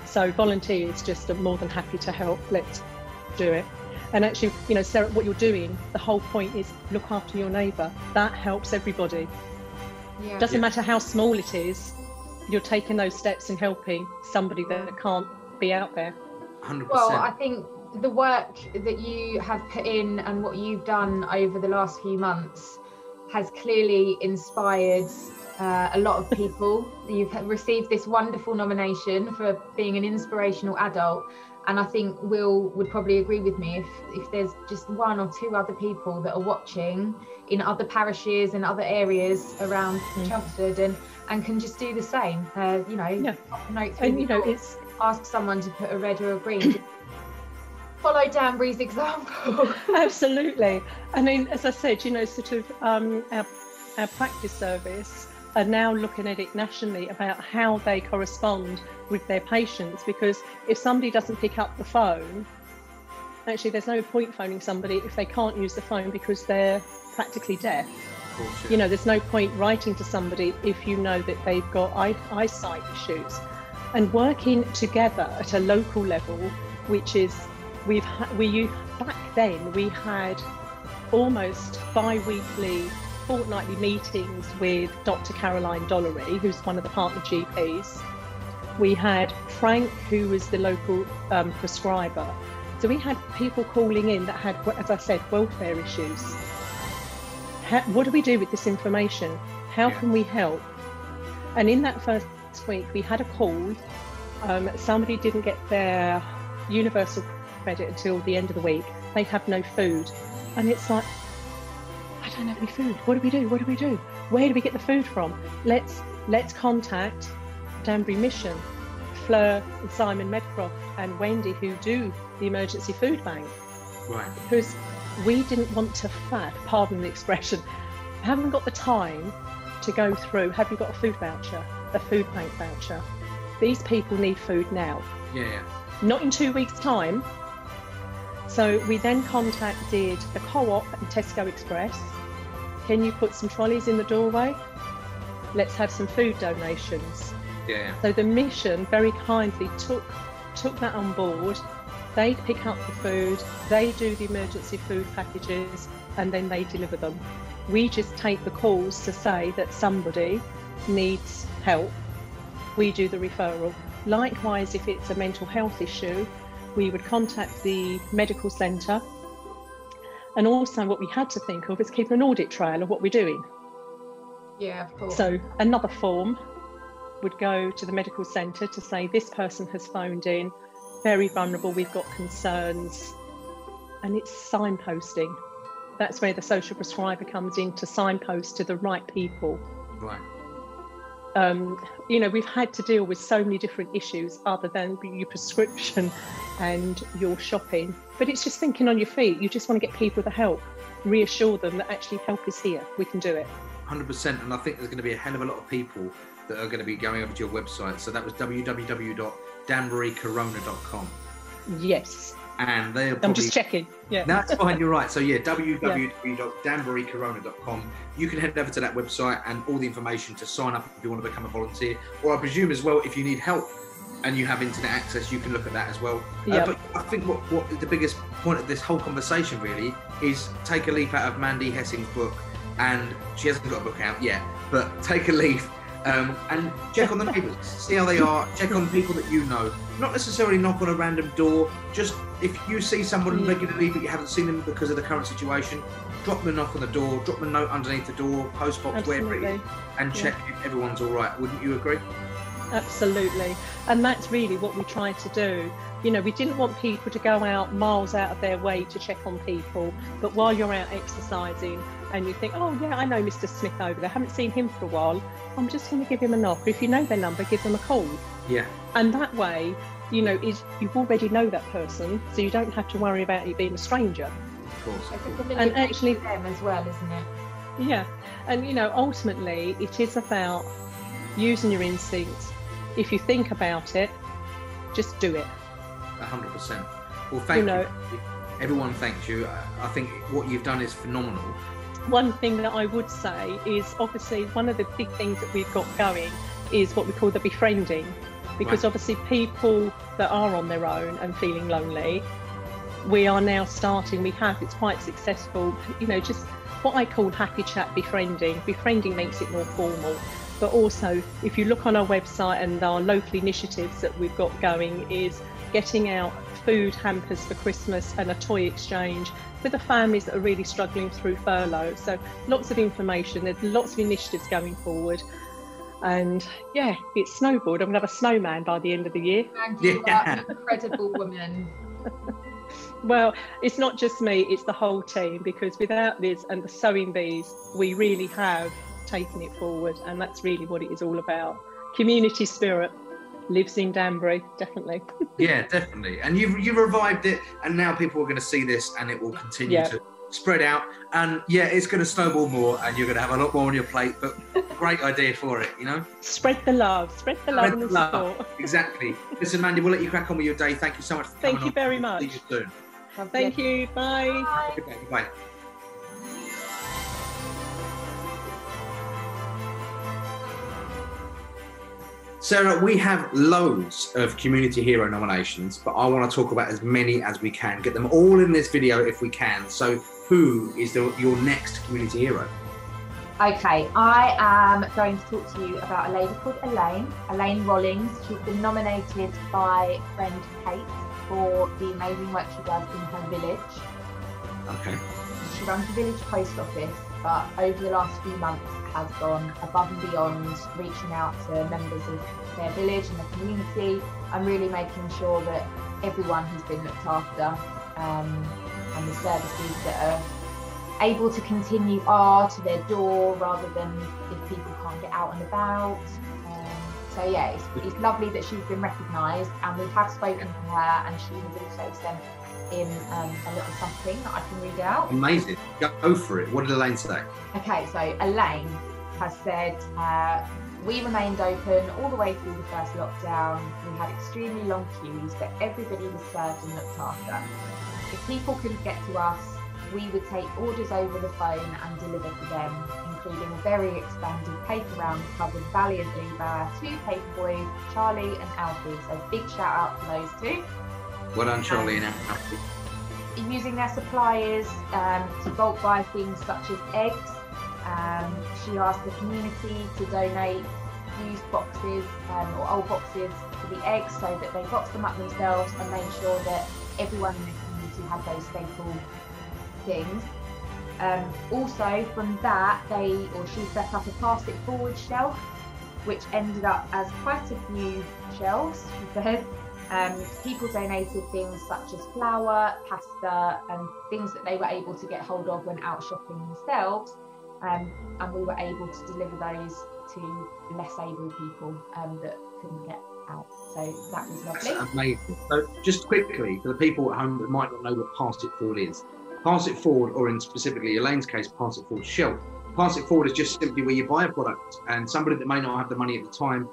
So volunteers just are more than happy to help. Let's do it. And actually, you know, Sarah, what you're doing, the whole point is look after your neighbour. That helps everybody. Yeah. Doesn't matter how small it is, you're taking those steps and helping somebody that can't be out there. 100%. Well, I think the work that you have put in and what you've done over the last few months has clearly inspired a lot of people. You've received this wonderful nomination for being an inspirational adult, and I think Will would probably agree with me if there's just 1 or 2 other people that are watching in other parishes and other areas around Chelmsford and can just do the same. You know, pop a note through, and you know, it's ask someone to put a red or a green. Follow Danbury's example. Absolutely. I mean, as I said, you know, sort of our practice service are now looking at it nationally about how they correspond with their patients, because if somebody doesn't pick up the phone, actually there's no point phoning somebody if they can't use the phone because they're practically deaf. You know, there's no point writing to somebody if you know that they've got eyesight issues. And working together at a local level, which is back then we had almost bi-weekly, fortnightly meetings with Dr. Caroline Dollery, who's one of the partner GPs. We had Frank, who was the local prescriber. So we had people calling in that had, as I said, welfare issues. What do we do with this information? How can we help? And in that first week, we had a call. Somebody didn't get their universal credit until the end of the week. They have no food. And it's like, I don't have any food. What do we do? What do we do? Where do we get the food from? Let's contact Danbury Mission, Fleur and Simon Medcroft and Wendy, who do the emergency food bank. Right. Because we didn't want to faff, pardon the expression, haven't got the time to go through, have you got a food voucher, a food bank voucher? These people need food now. Yeah. Not in 2 weeks' time. So we then contacted the Co-op and Tesco Express. Can you put some trolleys in the doorway? Let's have some food donations. Yeah. So the mission very kindly took that on board. They pick up the food, they do the emergency food packages, and then they deliver them. We just take the calls to say that somebody needs help. We do the referral. Likewise, if it's a mental health issue, we would contact the medical centre. And also what we had to think of is keeping an audit trail of what we're doing. Yeah, of course. So another form would go to the medical centre to say this person has phoned in, very vulnerable, we've got concerns, and it's signposting. That's where the social prescriber comes in to signpost to the right people. Right. You know, we've had to deal with so many different issues other than your prescription and your shopping, but it's just thinking on your feet. You just want to get people the help, reassure them that actually help is here, we can do it. 100%, and I think there's going to be a hell of a lot of people that are going to be going over to your website. So that was www.danburycorona.com. Yes. And they're probably... I'm just checking. Yeah. That's fine, you're right. So yeah, www.danburycorona.com. You can head over to that website and all the information to sign up if you want to become a volunteer. Or I presume as well, if you need help and you have internet access, you can look at that as well. Yep. But I think what the biggest point of this whole conversation really is take a leaf out of Mandy Hessing's book, and she hasn't got a book out yet, but take a leaf and check on the neighbours, see how they are, check on people that you know. Not necessarily knock on a random door, just if you see someone regularly but you haven't seen them because of the current situation, drop them a knock on the door, drop them a note underneath the door, post box, wherever it is, and check if everyone's all right. Wouldn't you agree? Absolutely. And that's really what we tried to do. You know, we didn't want people to go out miles out of their way to check on people, but while you're out exercising and you think, oh yeah, I know Mr. Smith over there, haven't seen him for a while, I'm just going to give him a knock. If you know their number, give them a call. Yeah. And that way, you know, you already know that person, so you don't have to worry about it being a stranger. Of course. And actually them as well, isn't it? Yeah. And, you know, ultimately it is about using your instincts, if you think about it, just do it. 100%. Well, thank you. Everyone thanks you. I think what you've done is phenomenal. One thing that I would say is, obviously, one of the big things that we've got going is what we call the befriending, because obviously people that are on their own and feeling lonely, we are now starting, it's quite successful, just what I call happy chat befriending. Befriending makes it more formal, but also if you look on our website and our local initiatives that we've got going is getting out food hampers for Christmas and a toy exchange with the families that are really struggling through furlough. So lots of information, there's lots of initiatives going forward. And yeah, it's snowballed. I'm going to have a snowman by the end of the year. And you are an incredible woman. Well, it's not just me, it's the whole team, because without Liz and the sewing bees, we really have taken it forward. And that's really what it is all about. Community spirit lives in Danbury, definitely. Yeah, definitely. And you've revived it, and now people are going to see this, and it will continue to spread out. And yeah, it's going to snowball more, and you're going to have a lot more on your plate. But great idea for it, Spread the love, and the support. Exactly. Listen, Mandy, we'll let you crack on with your day. Thank you so much for coming on. Thank you very much. See you soon. Thank you. Bye. Bye. Okay, bye. Sarah, we have loads of Community Hero nominations, but I want to talk about as many as we can. Get them all in this video if we can. So who is your next Community Hero? Okay, I am going to talk to you about a lady called Elaine Rollings. She's been nominated by friend Kate for the amazing work she does in her village. Okay. She runs the village post office, but over the last few months has gone above and beyond, reaching out to members of their village and the community, and really making sure that everyone has been looked after, and the services that are able to continue are to their door, rather than if people can't get out and about. So yeah, it's lovely that she's been recognised, and we have spoken to her, and she has also sent in a little something that I can read out. Amazing. Go for it. What did Elaine say? Okay, so Elaine has said, we remained open all the way through the first lockdown. We had extremely long queues, but everybody was served and looked after. If people couldn't get to us, we would take orders over the phone and deliver to them, including a very expanded paper round covered valiantly by our two paper boys, Charlie and Alfie. So big shout out to those two. Well done, Charlie and Alfie. Using their suppliers to bulk buy things such as eggs. She asked the community to donate used boxes or old boxes for the eggs, so that they boxed them up themselves and made sure that everyone in the community had those staple things. Also from that, she set up a pass it forward shelf, which ended up as quite a few shelves, she said. People donated things such as flour, pasta, and things that they were able to get hold of when out shopping themselves, and we were able to deliver those to less able people that couldn't get out. So that was lovely. That's amazing. So just quickly, for the people at home that might not know what Pass It Forward is, Pass It Forward, or in specifically Elaine's case, Pass It Forward shelf. Pass It Forward is just simply where you buy a product, and somebody that may not have the money at the time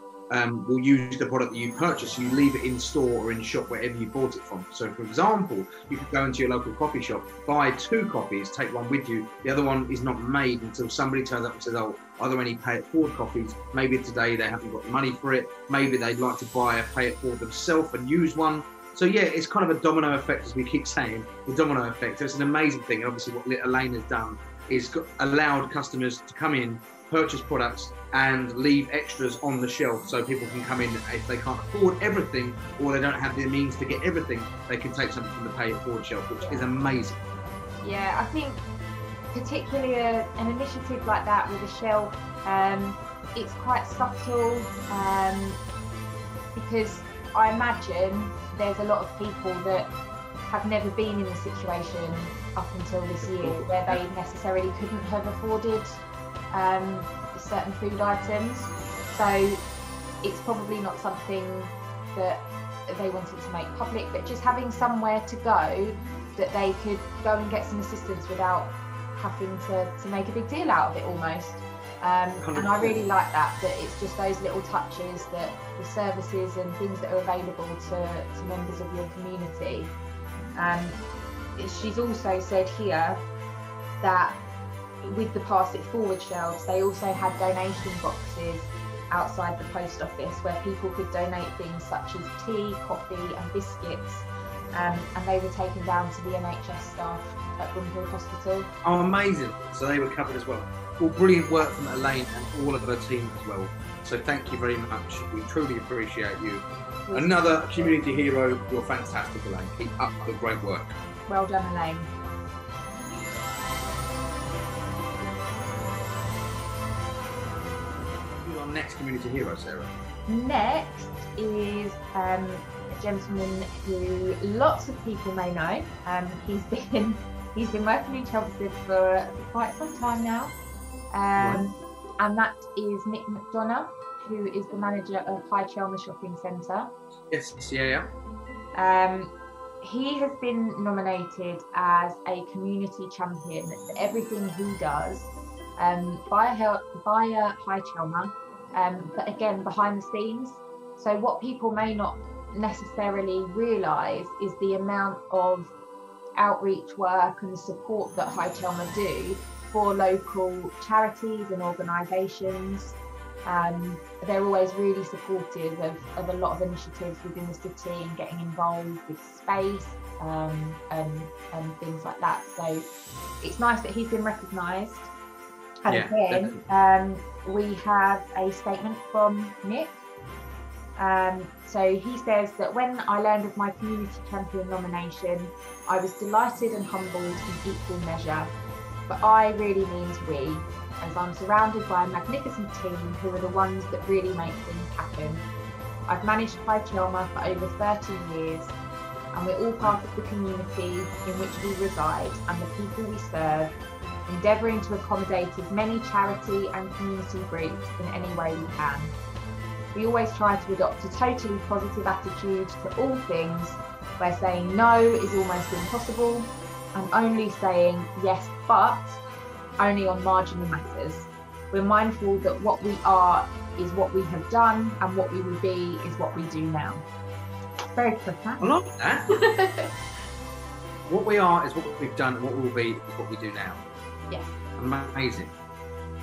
will use the product that you purchase. You leave it in store or in shop wherever you bought it from. So for example, you could go into your local coffee shop, buy 2 coffees, take one with you. The other one is not made until somebody turns up and says, oh, are there any pay it forward coffees? Maybe today they haven't got the money for it. Maybe they'd like to buy a pay it forward themselves and use one. So yeah, it's kind of a domino effect, as we keep saying, the domino effect. So it's an amazing thing. And obviously what Elaine has done is allowed customers to come in, purchase products, and leave extras on the shelf, so people can come in if they can't afford everything, or they don't have the means to get everything, they can take something from the pay it forward shelf, which is amazing. Yeah, I think particularly an initiative like that with a shelf, it's quite subtle, because I imagine there's a lot of people that have never been in a situation up until this year where they necessarily couldn't have afforded certain food items, so it's probably not something that they wanted to make public, but just having somewhere to go that they could go and get some assistance without having to make a big deal out of it almost. And I really like that it's just those little touches, that the services and things that are available to members of your community. She's also said here that with the Pass It Forward shelves, they also had donation boxes outside the post office where people could donate things such as tea, coffee and biscuits, and they were taken down to the NHS staff at Broomfield Hospital. Oh, amazing. So they were covered as well. Well, brilliant work from Elaine and all of her team as well. So thank you very much. We truly appreciate you. Another community hero. You're fantastic, Elaine. Keep up the great work. Well done, Elaine. Who's our next community hero, Sarah? Next is a gentleman who lots of people may know. He's been working in Chelmsford for quite some time now. And that is Nick McDonough, who is the manager of High Chelmsford Shopping Centre. Yes, yeah. He has been nominated as a community champion for everything he does by High Chelmsford, but again behind the scenes. So what people may not necessarily realise is the amount of outreach work and support that High Chelmsford do for local charities and organisations. They're always really supportive of a lot of initiatives within the city and getting involved with space and things like that. So it's nice that he's been recognised. And again, we have a statement from Nick. So he says that when I learned of my community champion nomination, I was delighted and humbled in equal measure. But I really means we, as I'm surrounded by a magnificent team who are the ones that really make things happen. I've managed High Chelmsford for over 30 years, and we're all part of the community in which we reside and the people we serve, endeavouring to accommodate as many charity and community groups in any way we can. We always try to adopt a totally positive attitude to all things, where saying no is almost impossible, and only saying yes but only on marginal matters. We're mindful that what we are is what we have done, and what we will be is what we do now. Very quick, huh? I like that. What we are is what we've done, and what we will be is what we do now. Yes. Amazing.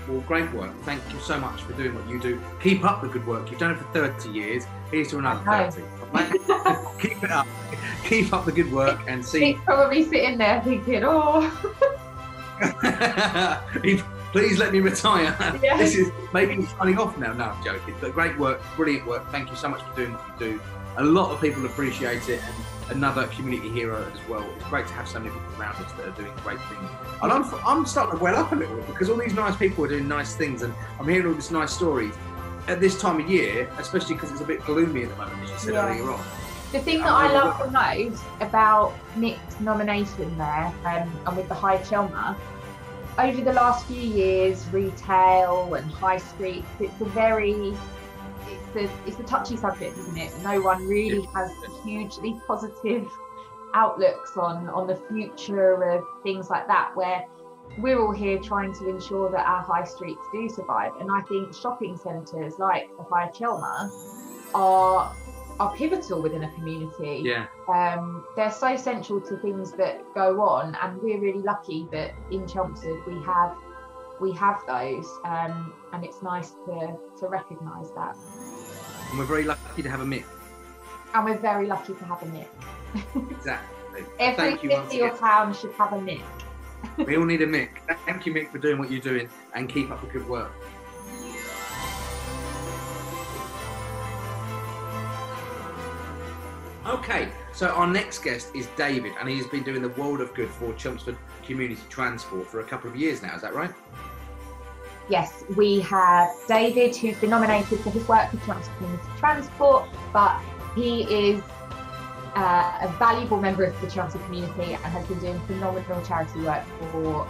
Well, great work. Thank you so much for doing what you do. Keep up the good work. You've done it for 30 years. Here's to another 30. Keep it up. Keep up the good work and see. He's probably sitting there thinking, oh. Please let me retire. Yeah. This is maybe signing off now. No, I'm joking. But great work, brilliant work. Thank you so much for doing what you do. A lot of people appreciate it, and another community hero as well. It's great to have so many people around us that are doing great things. And I'm starting to well up a little bit because all these nice people are doing nice things, and I'm hearing all these nice stories at this time of year, especially because it's a bit gloomy at the moment, as you said earlier on. The thing that I love the most about Nick's nomination there, and with the High Chelmsford, over the last few years, retail and high streets, it's a touchy subject, isn't it? No one really has hugely positive outlooks on the future of things like that, where we're all here trying to ensure that our high streets do survive. And I think shopping centres like the High Chelmsford are pivotal within a community. Yeah. They're so central to things that go on, and we're really lucky that in Chelmsford we have those, and it's nice to recognise that. And we're very lucky to have a Mick. And we're very lucky to have a Mick. Exactly. Every city or town should have a Mick. We all need a Mick. Thank you, Mick, for doing what you're doing, and keep up the good work. Okay, so our next guest is David, and he's been doing the world of good for Chelmsford Community Transport for a couple of years now, is that right? Yes, we have David, who's been nominated for his work for Chelmsford Community Transport, but he is a valuable member of the Chelmsford community and has been doing phenomenal charity work for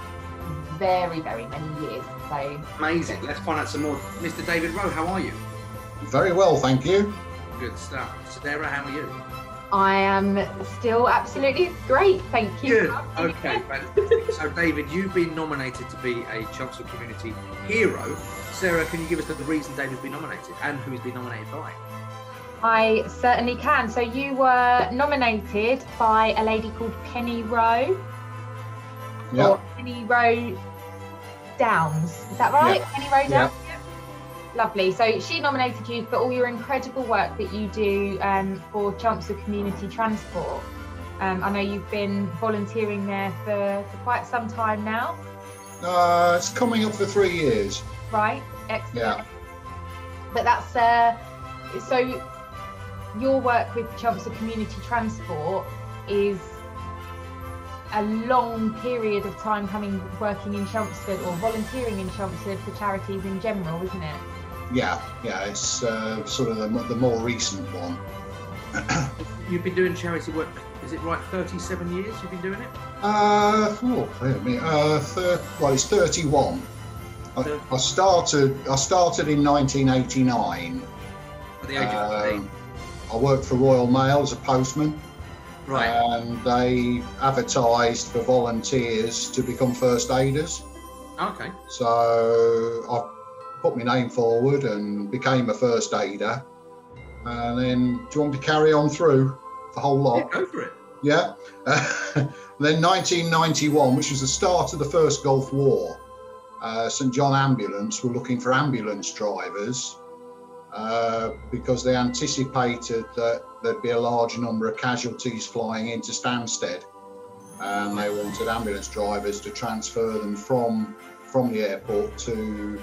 very, very many years. So amazing. Let's find out some more. Mr. David Rowe, how are you? Very well, thank you. Good stuff. Sarah, how are you? I am still absolutely great, thank you. Good. Okay, fantastic. So, David, you've been nominated to be a Chelmsford Community Hero Sarah, can you give us the reason David's been nominated and who he's been nominated by? I certainly can. So you were nominated by a lady called Penny Rowe. Yeah. Or Penny Rowe Downs. Is that right? Yeah. Penny Rowe Yeah. Downs? Lovely. So she nominated you for all your incredible work that you do for Chelmsford Community Transport. I know you've been volunteering there for quite some time now. It's coming up for 3 years. Right, excellent. Yeah. But that's so your work with Chelmsford Community Transport is a long period of time working in Chelmsford or volunteering in Chelmsford for charities in general, isn't it? Yeah, it's sort of the more recent one. You've been doing charity work, is it right, 37 years you've been doing it? It's 31. I started in 1989. At the age of 15? I worked for Royal Mail as a postman. Right. And they advertised for volunteers to become first aiders. Okay. So I put my name forward and became a first aider. And then, do you want me to carry on through the whole lot? Yeah, go for it. Yeah. Then 1991, which was the start of the first Gulf War, St John Ambulance were looking for ambulance drivers because they anticipated that there'd be a large number of casualties flying into Stansted, and they wanted ambulance drivers to transfer them from the airport to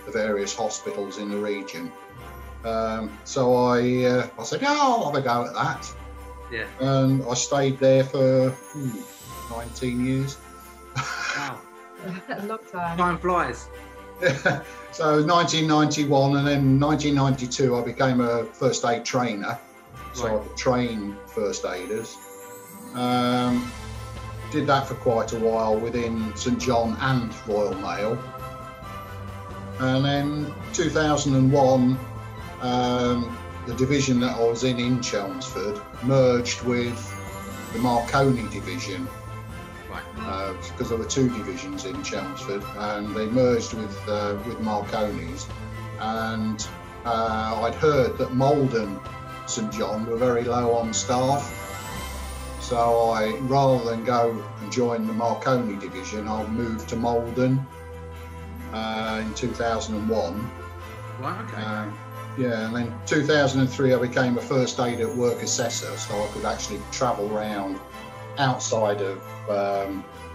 the various hospitals in the region. So I said, yeah, I'll have a go at that. Yeah. And I stayed there for 19 years. Wow. A long time. Time flies. So 1991, and then 1992 I became a first aid trainer. So Right. I could train first aiders. Did that for quite a while within St John and Royal Mail. And then 2001, the division that I was in Chelmsford merged with the Marconi division. Right. Because there were two divisions in Chelmsford, and they merged with Marconi's. And I'd heard that Malden St John were very low on staff, so rather than go and join the Marconi division, I moved to Malden in 2001. Right, okay. Yeah, and then 2003 I became a first aid at work assessor, so I could actually travel around outside of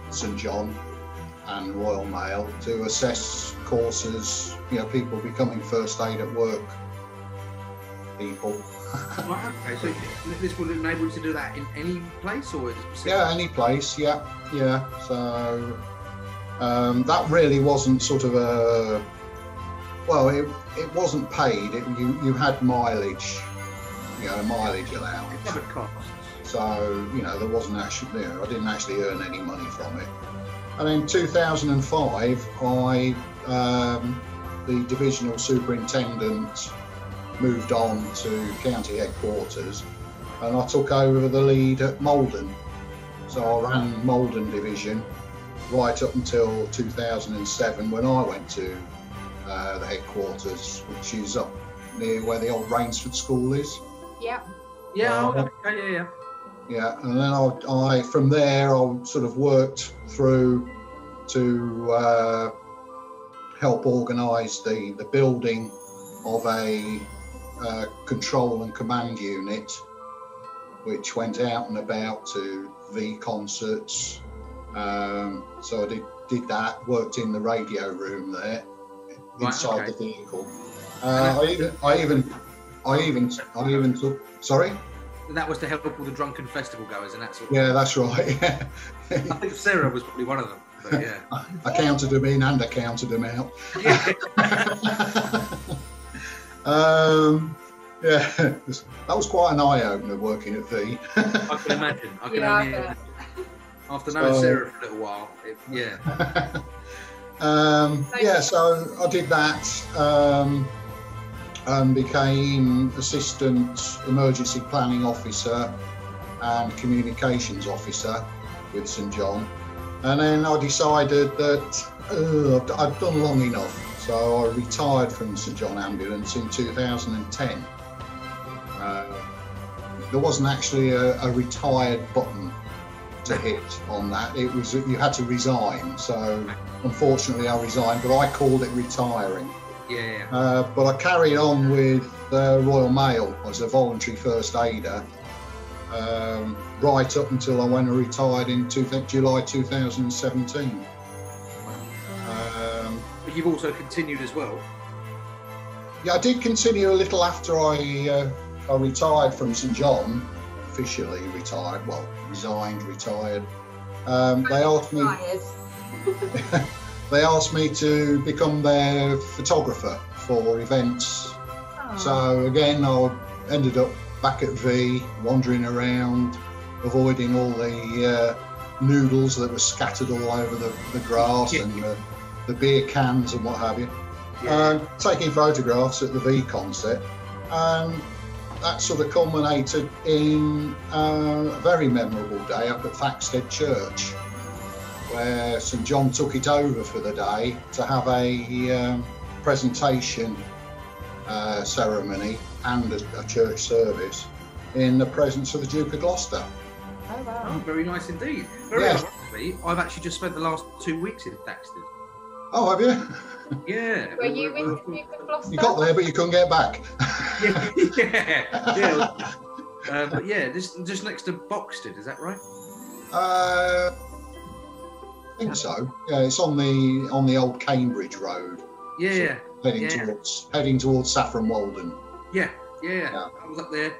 St John and Royal Mail to assess courses, people becoming first aid at work people. Right, okay, so this would enable you to do that in any place, or is it specific? Yeah, any place, yeah. So that really wasn't sort of it wasn't paid. You had mileage, mileage allowance. It covered costs. So, there wasn't actually, I didn't actually earn any money from it. And in 2005, the divisional superintendent moved on to county headquarters, and I took over the lead at Malden. So I ran Malden division right up until 2007, when I went to the headquarters, which is up near where the old Rainsford School is. Yeah. Yeah, okay, yeah. Yeah, and then I from there I sort of worked through to help organise the building of a control and command unit, which went out and about to the concerts. So I did that. Worked in the radio room there, inside the vehicle. I even took. Sorry. That was to help all the drunken festival goers and that sort of Yeah, that's right. Yeah. I think Sarah was probably one of them, but yeah. I counted them in and I counted them out. Yeah. Yeah, that was quite an eye-opener working at V. I can imagine. I can Yeah, only imagine. After knowing Sarah for a little while, So I did that and became assistant emergency planning officer and communications officer with St John. And then I decided that I'd done long enough. So I retired from St John Ambulance in 2010. There wasn't actually a retired button to hit on that. It was, you had to resign. So unfortunately I resigned, but I called it retiring. Yeah. But I carried on with Royal Mail as a voluntary first aider right up until I went and retired in July 2017. But you've also continued as well. Yeah, I did continue a little after I retired from St John, officially retired, well, resigned, retired. They asked me to become their photographer for events. Oh. So again, I ended up back at V, wandering around, avoiding all the noodles that were scattered all over the grass and the beer cans and what have you. Taking photographs at the V concert, and that sort of culminated in a very memorable day up at Thaxted Church, where St John took it over for the day to have a presentation ceremony and a church service in the presence of the Duke of Gloucester. Oh wow. Oh, very nice indeed. Very ironically, I've actually just spent the last 2 weeks in Thaxted. Oh, have you? Yeah. Were you with Duke of Gloucester? You got there, but you couldn't get back. yeah. But yeah, just next to Boxted, is that right? I think so. Yeah, it's on the old Cambridge Road. Yeah. So heading towards Saffron Walden. Yeah. I was up there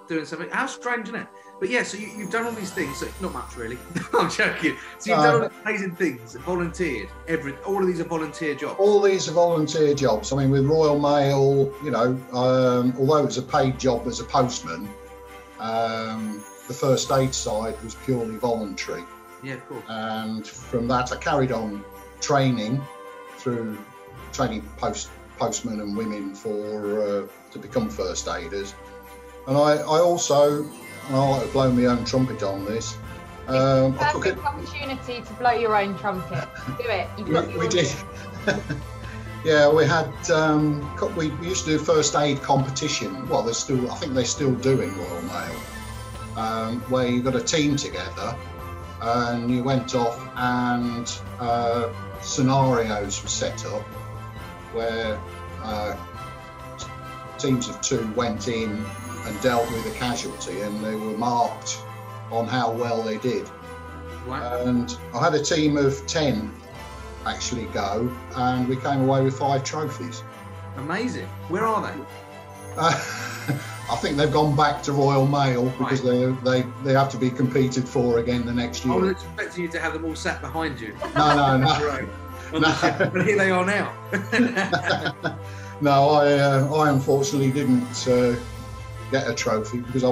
doing something. How strange, isn't it? But yeah, so you've done all these things. So not much really. I'm joking. So you've done all these amazing things. Volunteered. All of these are volunteer jobs. All these are volunteer jobs. I mean, with Royal Mail, you know, although it was a paid job as a postman, the first aid side was purely voluntary. Yeah, of course. And from that, I carried on training postmen and women to become first aiders. And I also, I'll have blown my own trumpet on this. Perfect opportunity to blow your own trumpet. Do it. We did. Yeah, we had. We used to do first aid competition. Well, I think they still do in Royal Mail, where you got a team together and you went off and scenarios were set up where teams of 2 went in and dealt with a casualty, and they were marked on how well they did. Wow. And I had a team of 10 actually go, and we came away with 5 trophies. Amazing. Where are they? I think they've gone back to Royal Mail because they have to be competed for again the next year. I was expecting you to have them all sat behind you. No. But here they are now. No, I unfortunately didn't get a trophy because I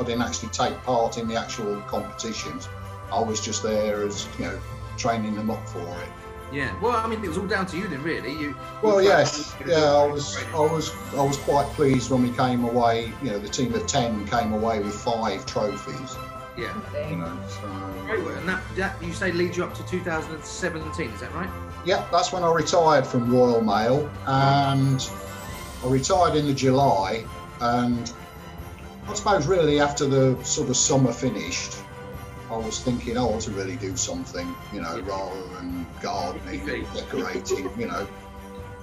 didn't actually take part in the actual competitions. I was just there as training them up for it. Yeah. Well, I mean, it was all down to you then, really. Yes. Yeah, I was quite pleased when we came away. The team of 10 came away with 5 trophies. Yeah. So. Very well. And that you say leads you up to 2017, is that right? Yeah, that's when I retired from Royal Mail, and I retired in the July, and I suppose really after the sort of summer finished, I was thinking I want to really do something, rather than gardening and decorating,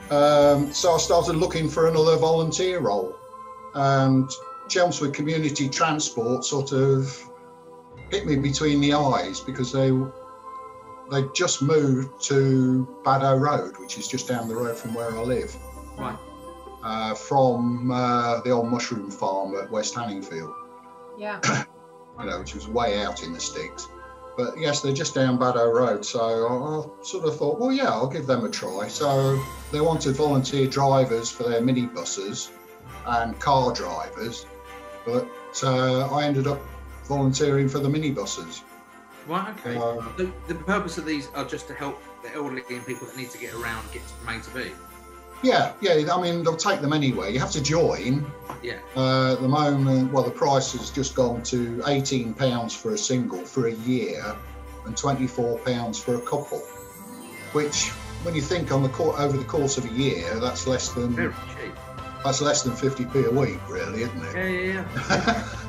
So I started looking for another volunteer role, and Chelmsford Community Transport sort of hit me between the eyes because they just moved to Baddow Road, which is just down the road from where I live. Right. From the old mushroom farm at West Hanningfield. Yeah. Which was way out in the sticks. But yes, they're just down Baddow Road. So I sort of thought, well, yeah, I'll give them a try. So they wanted volunteer drivers for their minibuses and car drivers, but I ended up volunteering for the minibuses. Right, okay. The purpose of these are just to help the elderly and people that need to get around, get from A to B. Yeah, I mean, they'll take them anywhere. You have to join. Yeah. At the moment, the price has just gone to £18 for a single for a year and £24 for a couple, which when you think on the over the course of a year, that's less than Very cheap. that's less than 50p a week, really, isn't it? Yeah.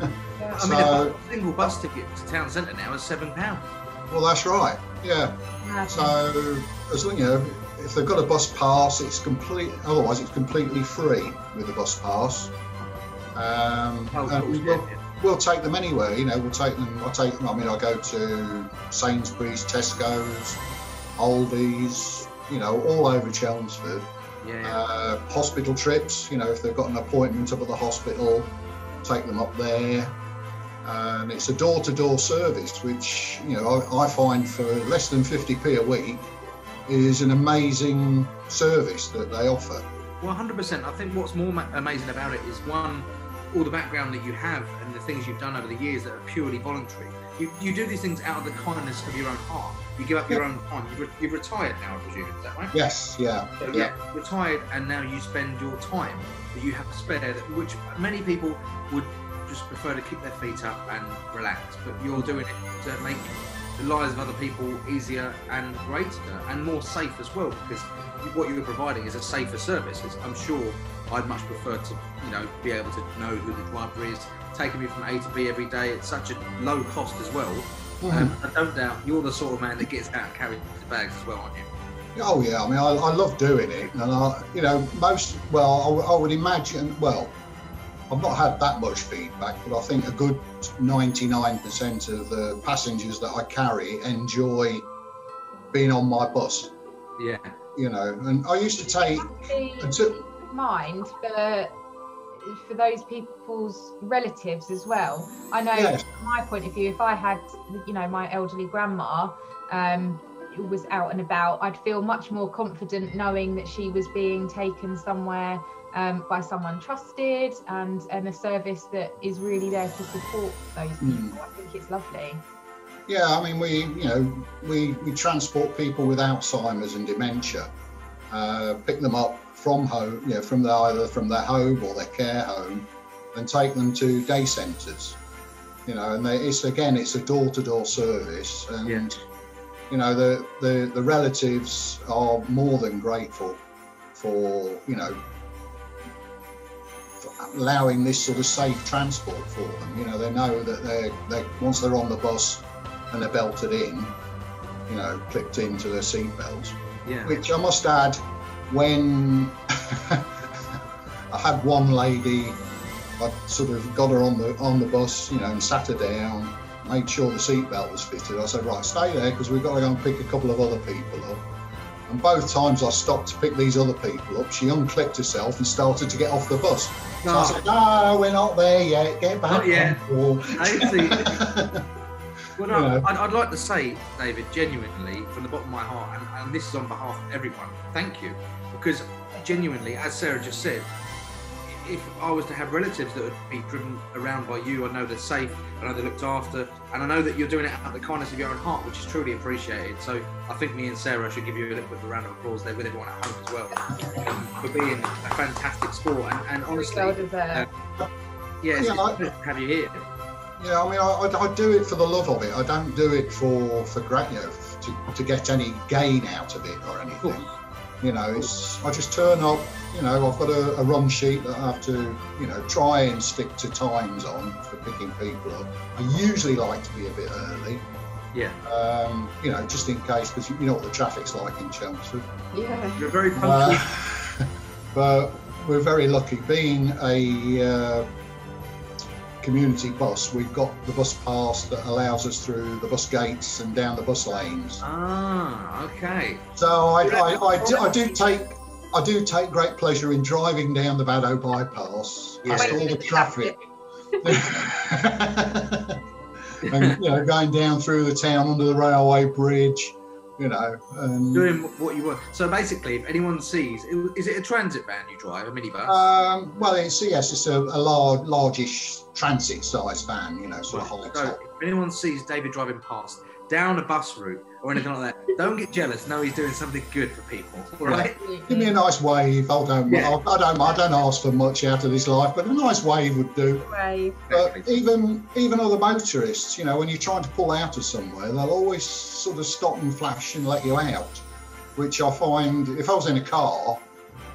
Yeah. I mean, a single bus ticket to town centre now is £7. Well, that's right. Yeah. So, as long, you know, if they've got a bus pass, it's otherwise it's completely free with a bus pass. We'll take them anywhere. You know, I'll take them. I mean, I go to Sainsbury's, Tesco's, Aldi's. You know, all over Chelmsford. Yeah. Hospital trips. You know, if they've got an appointment up at the hospital, take them up there. And it's a door-to-door service, which, you know, I find for less than 50p a week is an amazing service that they offer. Well, 100%. I think what's more amazing about it is, one, all the background that you have and the things you've done over the years that are purely voluntary. You do these things out of the kindness of your own heart. You give up your own time. You've retired now, I presume, is that right? Yes, yeah. So, yeah, retired, and now you spend your time that you have to spare, which many people would just prefer to keep their feet up and relax, but you're doing it to make the lives of other people easier and greater and more safe as well, because what you're providing is a safer service. I'm sure I'd much prefer to, you know, be able to know who the driver is, taking me from A to B every day at such a low cost as well. I don't doubt you're the sort of man that gets out and carries the bags as well, aren't you? Oh yeah, I mean, I love doing it, and I would imagine, well, I've not had that much feedback, but I think a good 99% of the passengers that I carry enjoy being on my bus. Yeah. You know, and I used to take... mind for those people's relatives as well. I know, yes. From my point of view, if I had, you know, my elderly grandma who was out and about, I'd feel much more confident knowing that she was being taken somewhere by someone trusted and a service that is really there to support those people. I think it's lovely. Yeah, I mean, we transport people with Alzheimer's and dementia, pick them up from home, you know, either from their home or their care home, and take them to day centres. You know, and it's a door-to-door service, and you know, the relatives are more than grateful for, you know, allowing this sort of safe transport for them. You know, they know that they once they're on the bus and they're belted in, you know, clipped into their seatbelts. Yeah. Which I must add, when I had one lady, I sort of got her on the bus, you know, and sat her down, made sure the seatbelt was fitted. I said, right, stay there because we've got to go and pick a couple of other people up. And both times I stopped to pick these other people up, she unclipped herself and started to get off the bus. So I said, no, we're not there yet, get back. Not yet. Well, no, you know. I'd like to say, David, genuinely, from the bottom of my heart, and this is on behalf of everyone, thank you. Because genuinely, as Sarah just said, if I was to have relatives that would be driven around by you, I know they're safe, I know they're looked after, and I know that you're doing it out of the kindness of your own heart, which is truly appreciated. So I think me and Sarah should give you a little bit of a round of applause there with everyone at home as well, for being a fantastic sport. And honestly, it's a pleasure to have you here. Yeah, I mean, I do it for the love of it. I don't do it for great, you know, to get any gain out of it or anything. You know, I just turn up. You know, I've got a run sheet that I have to, you know, try and stick to times on for picking people up. I usually like to be a bit early. Yeah. You know, just in case, because you know what the traffic's like in Chelmsford. Yeah. You're very punctual. But we're very lucky. Being a community bus, we've got the bus pass that allows us through the bus gates and down the bus lanes. Ah, okay. So I do take great pleasure in driving down the Baddow bypass past all the traffic. And, you know, going down through the town under the railway bridge, you know. Doing what you want. So basically, if anyone sees, is it a transit van you drive, a minibus? Well, it's a largish transit-sized van, you know, sort of high top. If anyone sees David driving past down a bus route or anything like that, don't get jealous. Know he's doing something good for people. All right? Give me a nice wave. I don't ask for much out of this life, but a nice wave would do. Wave. But even other motorists, you know, when you're trying to pull out of somewhere, they'll always sort of stop and flash and let you out. which I find if I was in a car,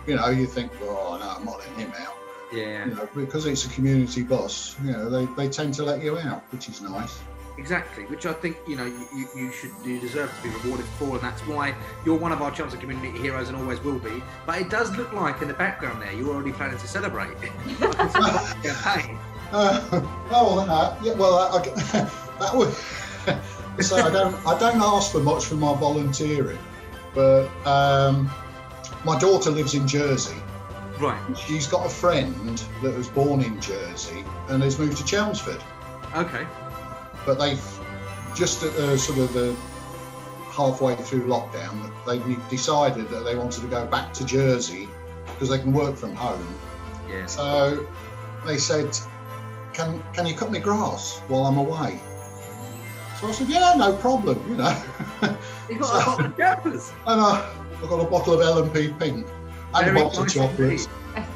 you know, you think, oh no, I'm not letting him out. Yeah. You know, because it's a community bus, you know, they tend to let you out, which is nice. Exactly, which I think, you know, you deserve to be rewarded for, and that's why you're one of our Chelmsford Community Heroes and always will be. But it does look like in the background there you're already planning to celebrate. Campaign. That would. So I don't ask for much for my volunteering, but my daughter lives in Jersey. Right. She's got a friend that was born in Jersey and has moved to Chelmsford. Okay. But they've just at sort of the halfway through lockdown, they decided that they wanted to go back to Jersey because they can work from home. Yeah. So they said, "Can you cut me grass while I'm away?" So I said, "Yeah, no problem." You know. You got a bottle of peppers. And I've got a bottle of L&P Pink and a box of chocolates.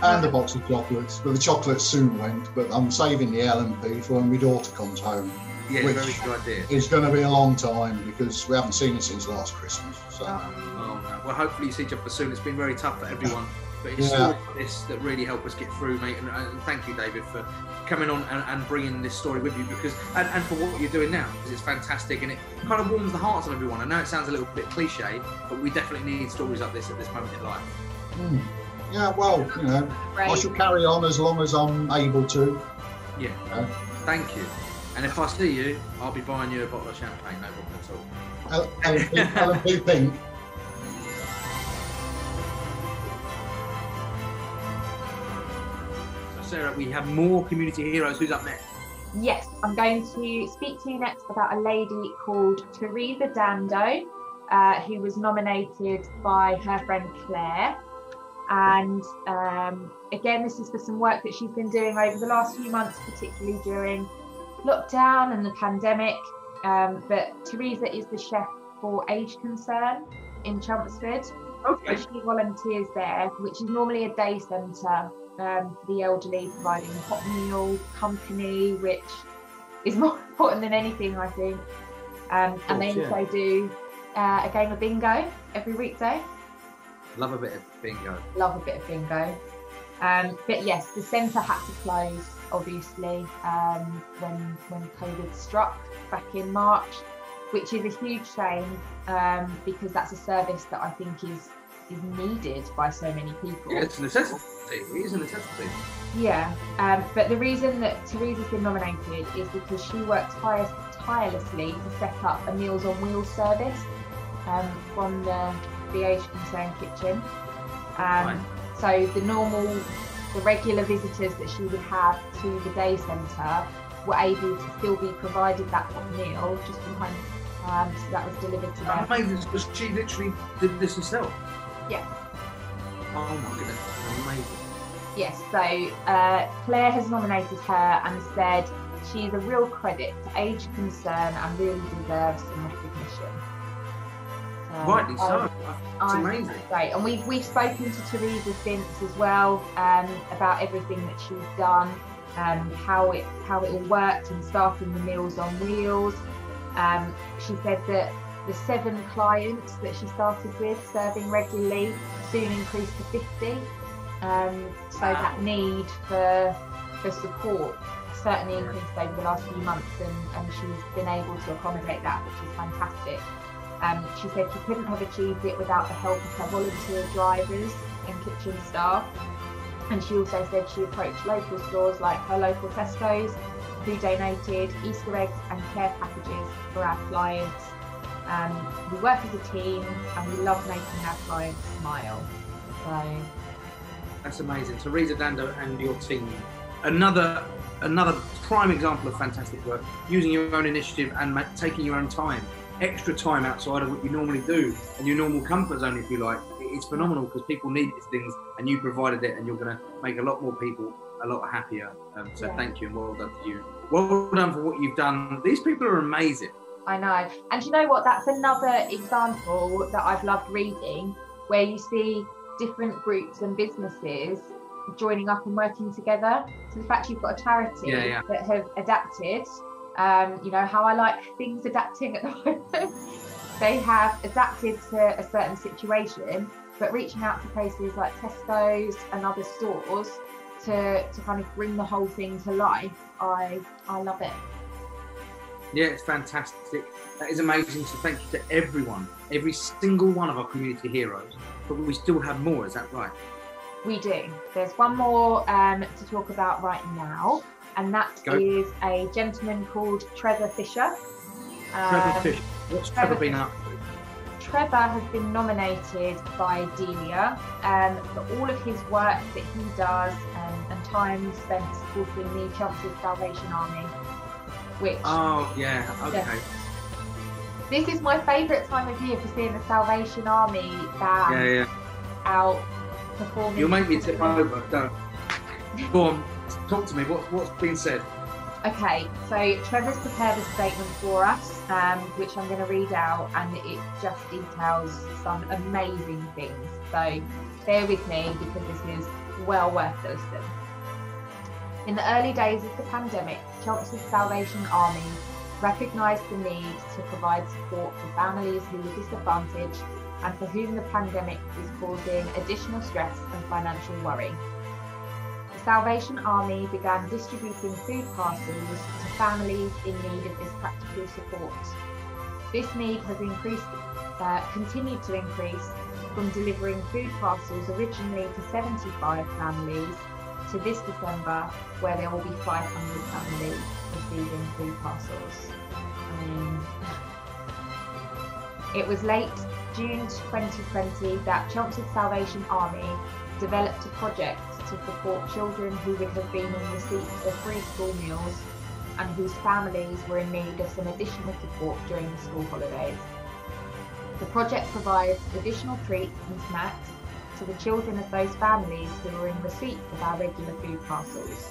And a box of chocolates, but the chocolates soon went. But I'm saving the L&P for when my daughter comes home. Yeah, which very good idea. It's going to be a long time because we haven't seen her since last Christmas. So. Oh no. Well, hopefully you see each other soon. It's been very tough for everyone, but it's stories like this that really help us get through, mate. And thank you, David, for coming on and bringing this story with you, because and for what you're doing now, because it's fantastic and it kind of warms the hearts of everyone. I know it sounds a little bit cliche, but we definitely need stories like this at this moment in life. Yeah, well, you know, I shall carry on as long as I'm able to. Yeah. Thank you. And if I see you, I'll be buying you a bottle of champagne, no problem at all. L&P Pink. So Sarah, we have more community heroes. Who's up next? Yes, I'm going to speak to you next about a lady called Teresa Dando, who was nominated by her friend Claire. And again, this is for some work that she's been doing over the last few months, particularly during lockdown and the pandemic. But Teresa is the chef for Age Concern in Chelmsford. Okay. So she volunteers there, which is normally a day centre for the elderly, providing hot meal company, which is more important than anything, I think. And they also do a game of bingo every weekday. Love a bit of bingo. Love a bit of bingo. But yes, the centre had to close, obviously, when COVID struck back in March, which is a huge shame, because that's a service that I think is needed by so many people. Yeah, it's a necessity. It is a necessity. Yeah, but the reason that Teresa's been nominated is because she worked tirelessly to set up a Meals on Wheels service from the Age Concern kitchen. So the regular visitors that she would have to the day centre were able to still be provided that hot meal just from home. So that was delivered to them. Amazing, because she literally did this herself. Yeah. Oh my goodness, amazing. Yes, so Claire has nominated her and said she's a real credit to Age Concern and really deserves some recognition. Rightly so. It's amazing. Great, and we've spoken to Teresa since as well about everything that she's done, how it all worked and starting the Meals on Wheels. She said that the 7 clients that she started with serving regularly soon increased to 50. So that need for support certainly increased over the last few months, and she's been able to accommodate that, which is fantastic. She said she couldn't have achieved it without the help of her volunteer drivers and kitchen staff. And she also said she approached local stores like her local Tesco's, who donated Easter eggs and care packages for our clients. We work as a team and we love making our clients smile. So that's amazing. Teresa Dando and your team. Another prime example of fantastic work, using your own initiative and taking your own time. Extra time outside of what you normally do and your normal comfort zone, if you like. It's phenomenal because people need these things and you provided it, and you're going to make a lot more people a lot happier. So thank you, and well done to you. Well done for what you've done. These people are amazing. I know. And you know what? That's another example that I've loved reading, where you see different groups and businesses joining up and working together. So the fact you've got a charity that have adapted. You know how I like things adapting at the moment. they have adapted to a certain situation, but reaching out to places like Tesco's and other stores to kind of bring the whole thing to life, I love it. Yeah, it's fantastic. That is amazing. So thank you to everyone, every single one of our community heroes. But we still have more, is that right? We do. There's one more to talk about right now, and that is a gentleman called Trevor Fisher. Trevor Fisher. What's Trevor been up to? Trevor has been nominated by Delia for all of his work that he does and time spent supporting the Chelmsford Salvation Army. Which, oh yeah, okay. Yeah. This is my favourite time of year for seeing the Salvation Army band out performing. You'll make me tip over, don't. Go on, talk to me. What's been said? Okay, so Trevor's prepared a statement for us, which I'm going to read out, and it just details some amazing things. So bear with me because this is well worth the listen. In the early days of the pandemic, Chelmsford Salvation Army recognised the need to provide support for families who were disadvantaged and for whom the pandemic is causing additional stress and financial worry. The Salvation Army began distributing food parcels to families in need of this practical support. This need has continued to increase from delivering food parcels originally to 75 families to this December, where there will be 500 families receiving food parcels. I mean, it was late June 2020 that Chelmsford Salvation Army developed a project to support children who would have been in receipt of free school meals and whose families were in need of some additional support during the school holidays. The project provides additional treats and snacks to the children of those families who are in receipt of our regular food parcels.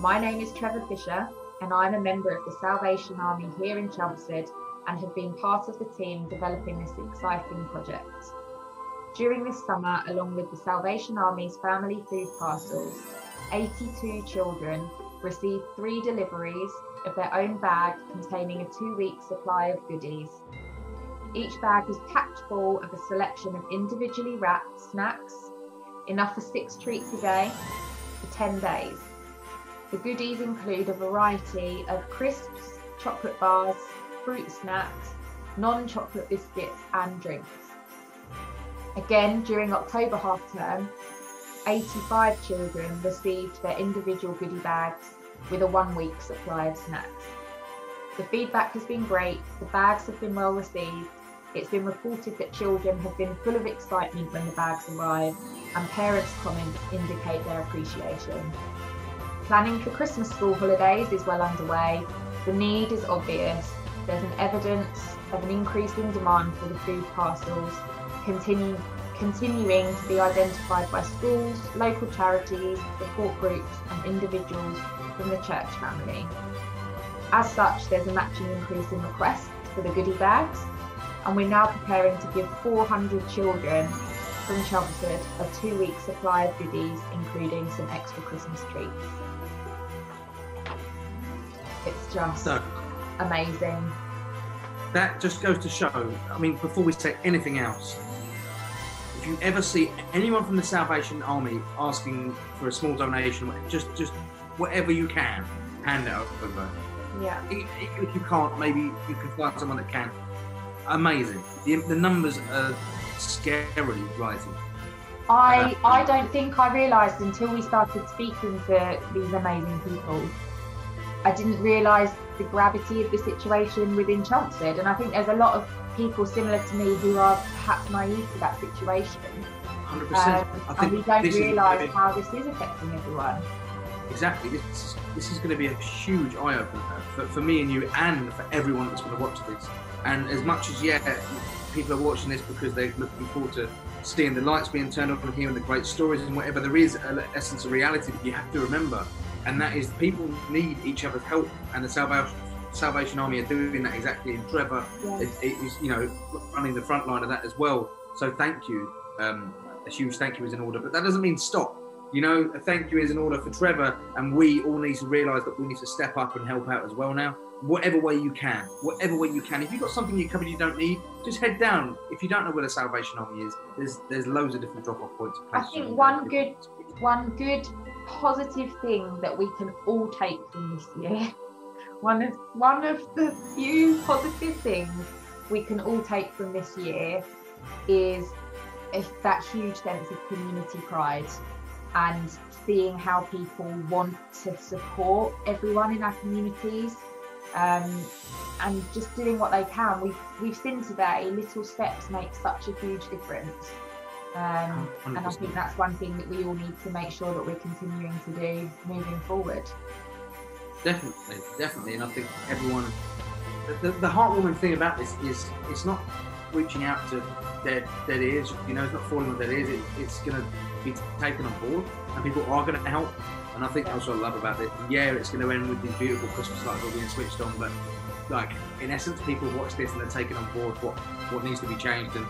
My name is Trevor Fisher, and I'm a member of the Salvation Army here in Chelmsford and have been part of the team developing this exciting project. During this summer, along with the Salvation Army's family food parcels, 82 children received 3 deliveries of their own bag containing a 2-week supply of goodies. Each bag was packed full of a selection of individually wrapped snacks, enough for 6 treats a day for 10 days. The goodies include a variety of crisps, chocolate bars, fruit snacks, non-chocolate biscuits and drinks. Again, during October half term, 85 children received their individual goodie bags with a 1-week supply of snacks. The feedback has been great, the bags have been well received. It's been reported that children have been full of excitement when the bags arrive, and parents' comments indicate their appreciation. Planning for Christmas school holidays is well underway. The need is obvious. There's an evidence of an increasing demand for the food parcels, continuing to be identified by schools, local charities, support groups and individuals from the church family. As such, there's a matching increase in requests for the goodie bags, and we're now preparing to give 400 children from Chelmsford a 2-week supply of goodies, including some extra Christmas treats. It's just amazing. That just goes to show, I mean, before we say anything else, if you ever see anyone from the Salvation Army asking for a small donation, just whatever you can, hand it over. Yeah. If you can't, maybe you can find someone that can. Amazing. The numbers are scarily rising. I don't think I realised until we started speaking to these amazing people. I didn't realise the gravity of the situation within Chelmsford, and I think there's a lot of people similar to me who are perhaps naive to that situation. 100%. And we don't realise how this is affecting everyone. Exactly. This is going to be a huge eye-opener for me and you, and for everyone that's going to watch this. And as much as, people are watching this because they're looking forward to seeing the lights being turned on and hearing the great stories and whatever, there is an essence of reality that you have to remember. And that is, people need each other's help, and the Salvation Army are doing that exactly. And Trevor is, running the front line of that as well. So thank you. A huge thank you is in order, but that doesn't mean stop. A thank you is in order for Trevor, and we all need to realise that we need to step up and help out as well now. whatever way you can. If you've got something you covered you don't need, just head down. If you don't know where the Salvation Army is, there's loads of different drop-off points. I think one good positive thing that we can all take from this year, one of the few positive things we can all take from this year is that huge sense of community pride and seeing how people want to support everyone in our communities, and just doing what they can. We've seen today little steps make such a huge difference, and I think that's one thing that we all need to make sure that we're continuing to do moving forward. Definitely, and I think everyone, the heartwarming thing about this is it's not reaching out to dead ears, you know, it's not falling on dead ears, it's going to be taken on board, and people are going to help. And I think that's what I love about it. Yeah, it's going to end with these beautiful Christmas lights all being switched on, but like in essence, people watch this and they're taking on board what needs to be changed, and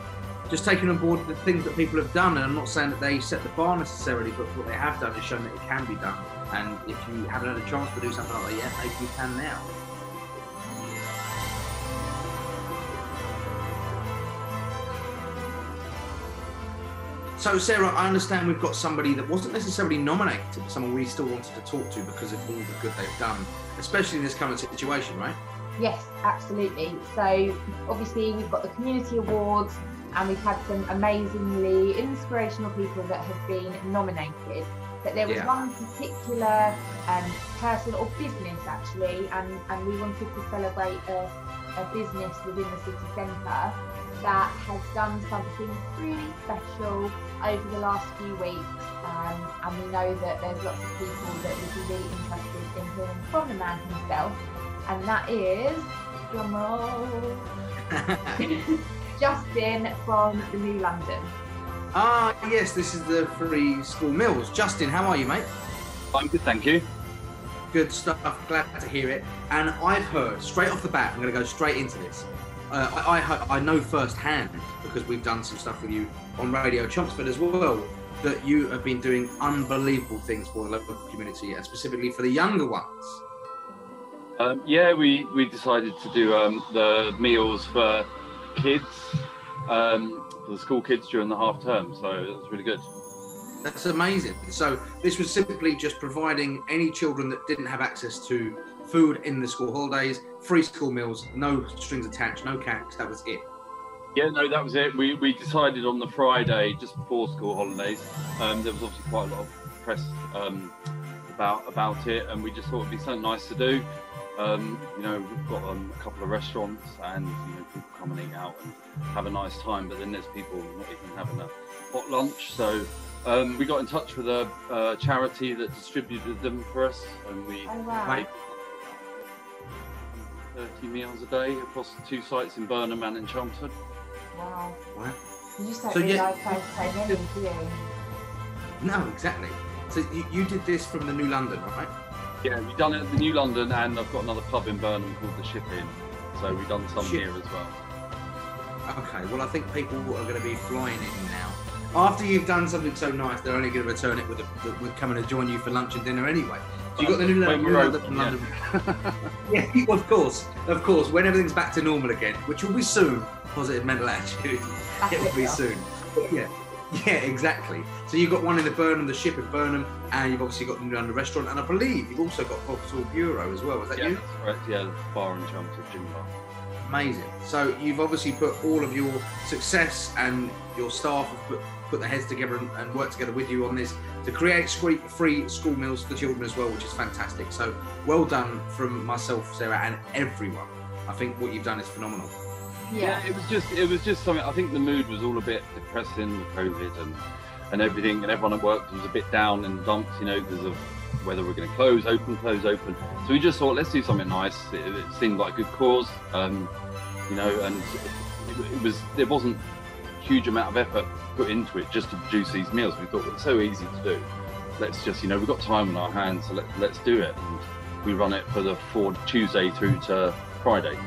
just taking on board the things that people have done. And I'm not saying that they set the bar necessarily, but what they have done is shown that it can be done. And if you haven't had a chance to do something like that yet, maybe you can now. So Sarah, I understand we've got somebody that wasn't necessarily nominated, but someone we still wanted to talk to because of all the good they've done, especially in this current situation, right? Yes, absolutely. So obviously we've got the community awards, and we've had some amazingly inspirational people that have been nominated. But there was one particular person or business actually, and we wanted to celebrate a business within the city centre that has done something really special over the last few weeks, and we know that there's lots of people that would be really interested in hearing from the man himself, and that is, drum roll, Justin from the New London. Ah, yes, this is the free school meals. Justin, how are you, mate? I'm good, thank you. Good stuff, glad to hear it. And I've heard, straight off the bat, I'm going to go straight into this. I know firsthand, because we've done some stuff with you on Radio Chelmsford as well, that you have been doing unbelievable things for the local community, and specifically for the younger ones. Yeah, we decided to do the meals for kids, for the school kids during the half term, so it was really good. That's amazing. So this was simply just providing any children that didn't have access to food in the school holidays, free school meals, no strings attached, no catch, that was it. Yeah, no, that was it. We decided on the Friday, just before school holidays, there was obviously quite a lot of press about it, and we just thought it'd be something nice to do. You know, we've got a couple of restaurants, and you know, people come and eat out and have a nice time, but then there's people not even having a hot lunch, so we got in touch with a charity that distributed them for us, and we made 30 meals a day across 2 sites in Burnham and in Chelmsford. Wow. You just don't so realise how many, do you? No, exactly. So you did this from the New London, right? Yeah, we've done it at the New London, and I've got another pub in Burnham called the Ship Inn, so we've done some here as well. Okay, well I think people are going to be flying in now. After you've done something so nice, they're only going to return it with coming to join you for lunch and dinner anyway. So you got the New London from London. Yeah, of course. When everything's back to normal again, which will be soon. Positive mental attitude. It will be soon. Yeah, exactly. So you've got one in the Ship in Burnham, and you've obviously got the New London restaurant, and I believe you've also got Vauxhall Bureau as well. Is that you? That's correct. Yeah, the bar in Chelmsford, gym bar. Amazing. So you've obviously put all of your success, and your staff have put their heads together and worked together with you on this to create free school meals for children as well, which is fantastic. So well done from myself, Sarah, and everyone. I think what you've done is phenomenal. Yeah, it was just something. I think the mood was all a bit depressing with COVID and everything, and everyone at work was a bit down in the dumps, you know, because of whether we're going to close open. So we just thought, let's do something nice. It seemed like a good cause, you know, and there wasn't a huge amount of effort put into it just to produce these meals. We thought it's so easy to do. Let's just, you know, we've got time on our hands, so let's do it. And we run it for Tuesday through to Friday.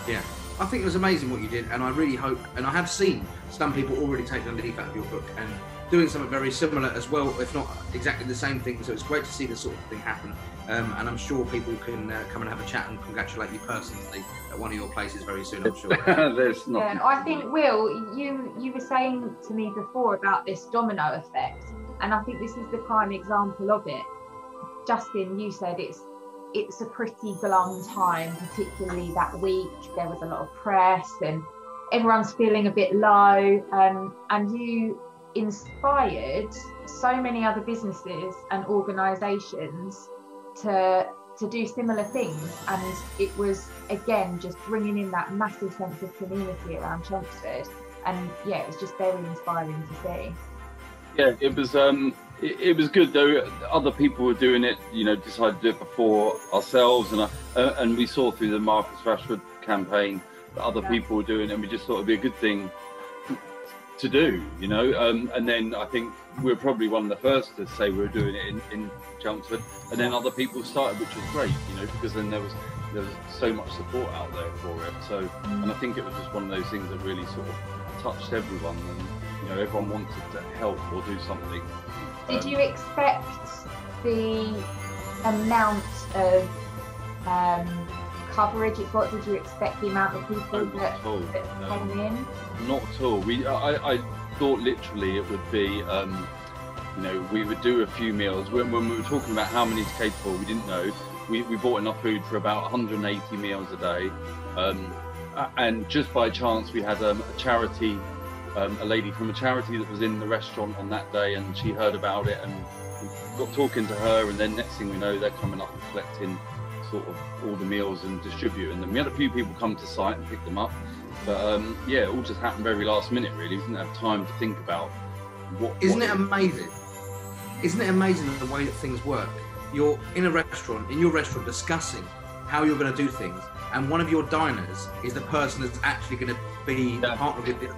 Yeah. I think it was amazing what you did, and I really hope, and I have seen some people already take a leaf out of your book and doing something very similar as well, if not exactly the same thing. So it's great to see this sort of thing happen. And I'm sure people can come and have a chat and congratulate you personally at one of your places very soon, I'm sure. There's not. Yeah, I think, Will, you were saying to me before about this domino effect, and I think this is the prime example of it. Justin, you said it's a pretty glum time, particularly that week. There was a lot of press and everyone's feeling a bit low, and you inspired so many other businesses and organisations to do similar things, and it was again just bringing in that massive sense of community around Chelmsford, and yeah, it was just very inspiring to see. Yeah, it was good though. Other people were doing it, you know, decided to do it before ourselves, and we saw through the Marcus Rashford campaign that other people were doing it, and we just thought it'd be a good thing to do, you know. And then I think we were probably one of the first to say we were doing it in Chelmsford, and then other people started, which was great, you know, because then there was so much support out there for it. So, and I think it was just one of those things that really sort of touched everyone, and you know, everyone wanted to help or do something. Did you expect the amount of coverage it got? Did you expect the amount of people that came in? Not at all. I thought literally it would be, you know, we would do a few meals. When we were talking about how many to cater for, we didn't know. We bought enough food for about 180 meals a day. And just by chance, we had a charity, a lady from a charity that was in the restaurant on that day, and she heard about it, and we got talking to her, and then next thing we know, they're coming up and collecting sort of all the meals and distributing them. We had a few people come to site and pick them up, but yeah, it all just happened very last minute, really. We didn't have time to think about what. Isn't it amazing? Isn't it amazing the way that things work? You're in a restaurant, in your restaurant, discussing how you're going to do things, and one of your diners is the person that's actually going to be the partner with this.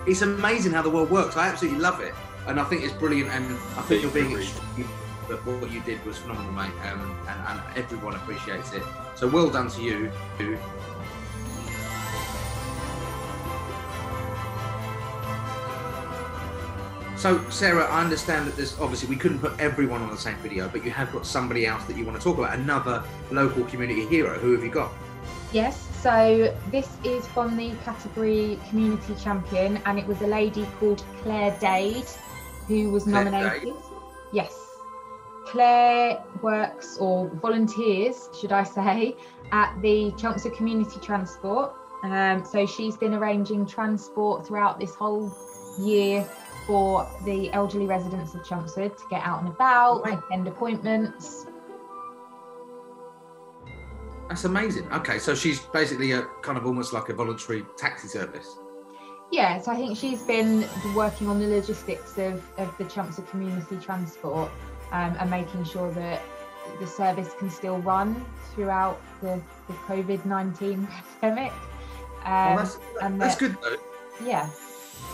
It's amazing how the world works. I absolutely love it, and I think it's brilliant, and I think you're being extremely, that what you did was phenomenal, mate, and everyone appreciates it. So well done to you. So Sarah, I understand that there's obviously, we couldn't put everyone on the same video, but you have got somebody else that you want to talk about, another local community hero. Who have you got? Yes, so this is from the category Community Champion, and it was a lady called Claire Dade who was nominated. Yes, Claire works, or volunteers should I say, at the Chelmsford Community Transport. So she's been arranging transport throughout this whole year for the elderly residents of Chelmsford to get out and about, attend appointments. That's amazing. Okay, so she's basically a kind of almost like a voluntary taxi service. Yeah, so I think she's been working on the logistics of the Chelmsford Community Transport, and making sure that the service can still run throughout the COVID-19 pandemic. That's good though. Yeah,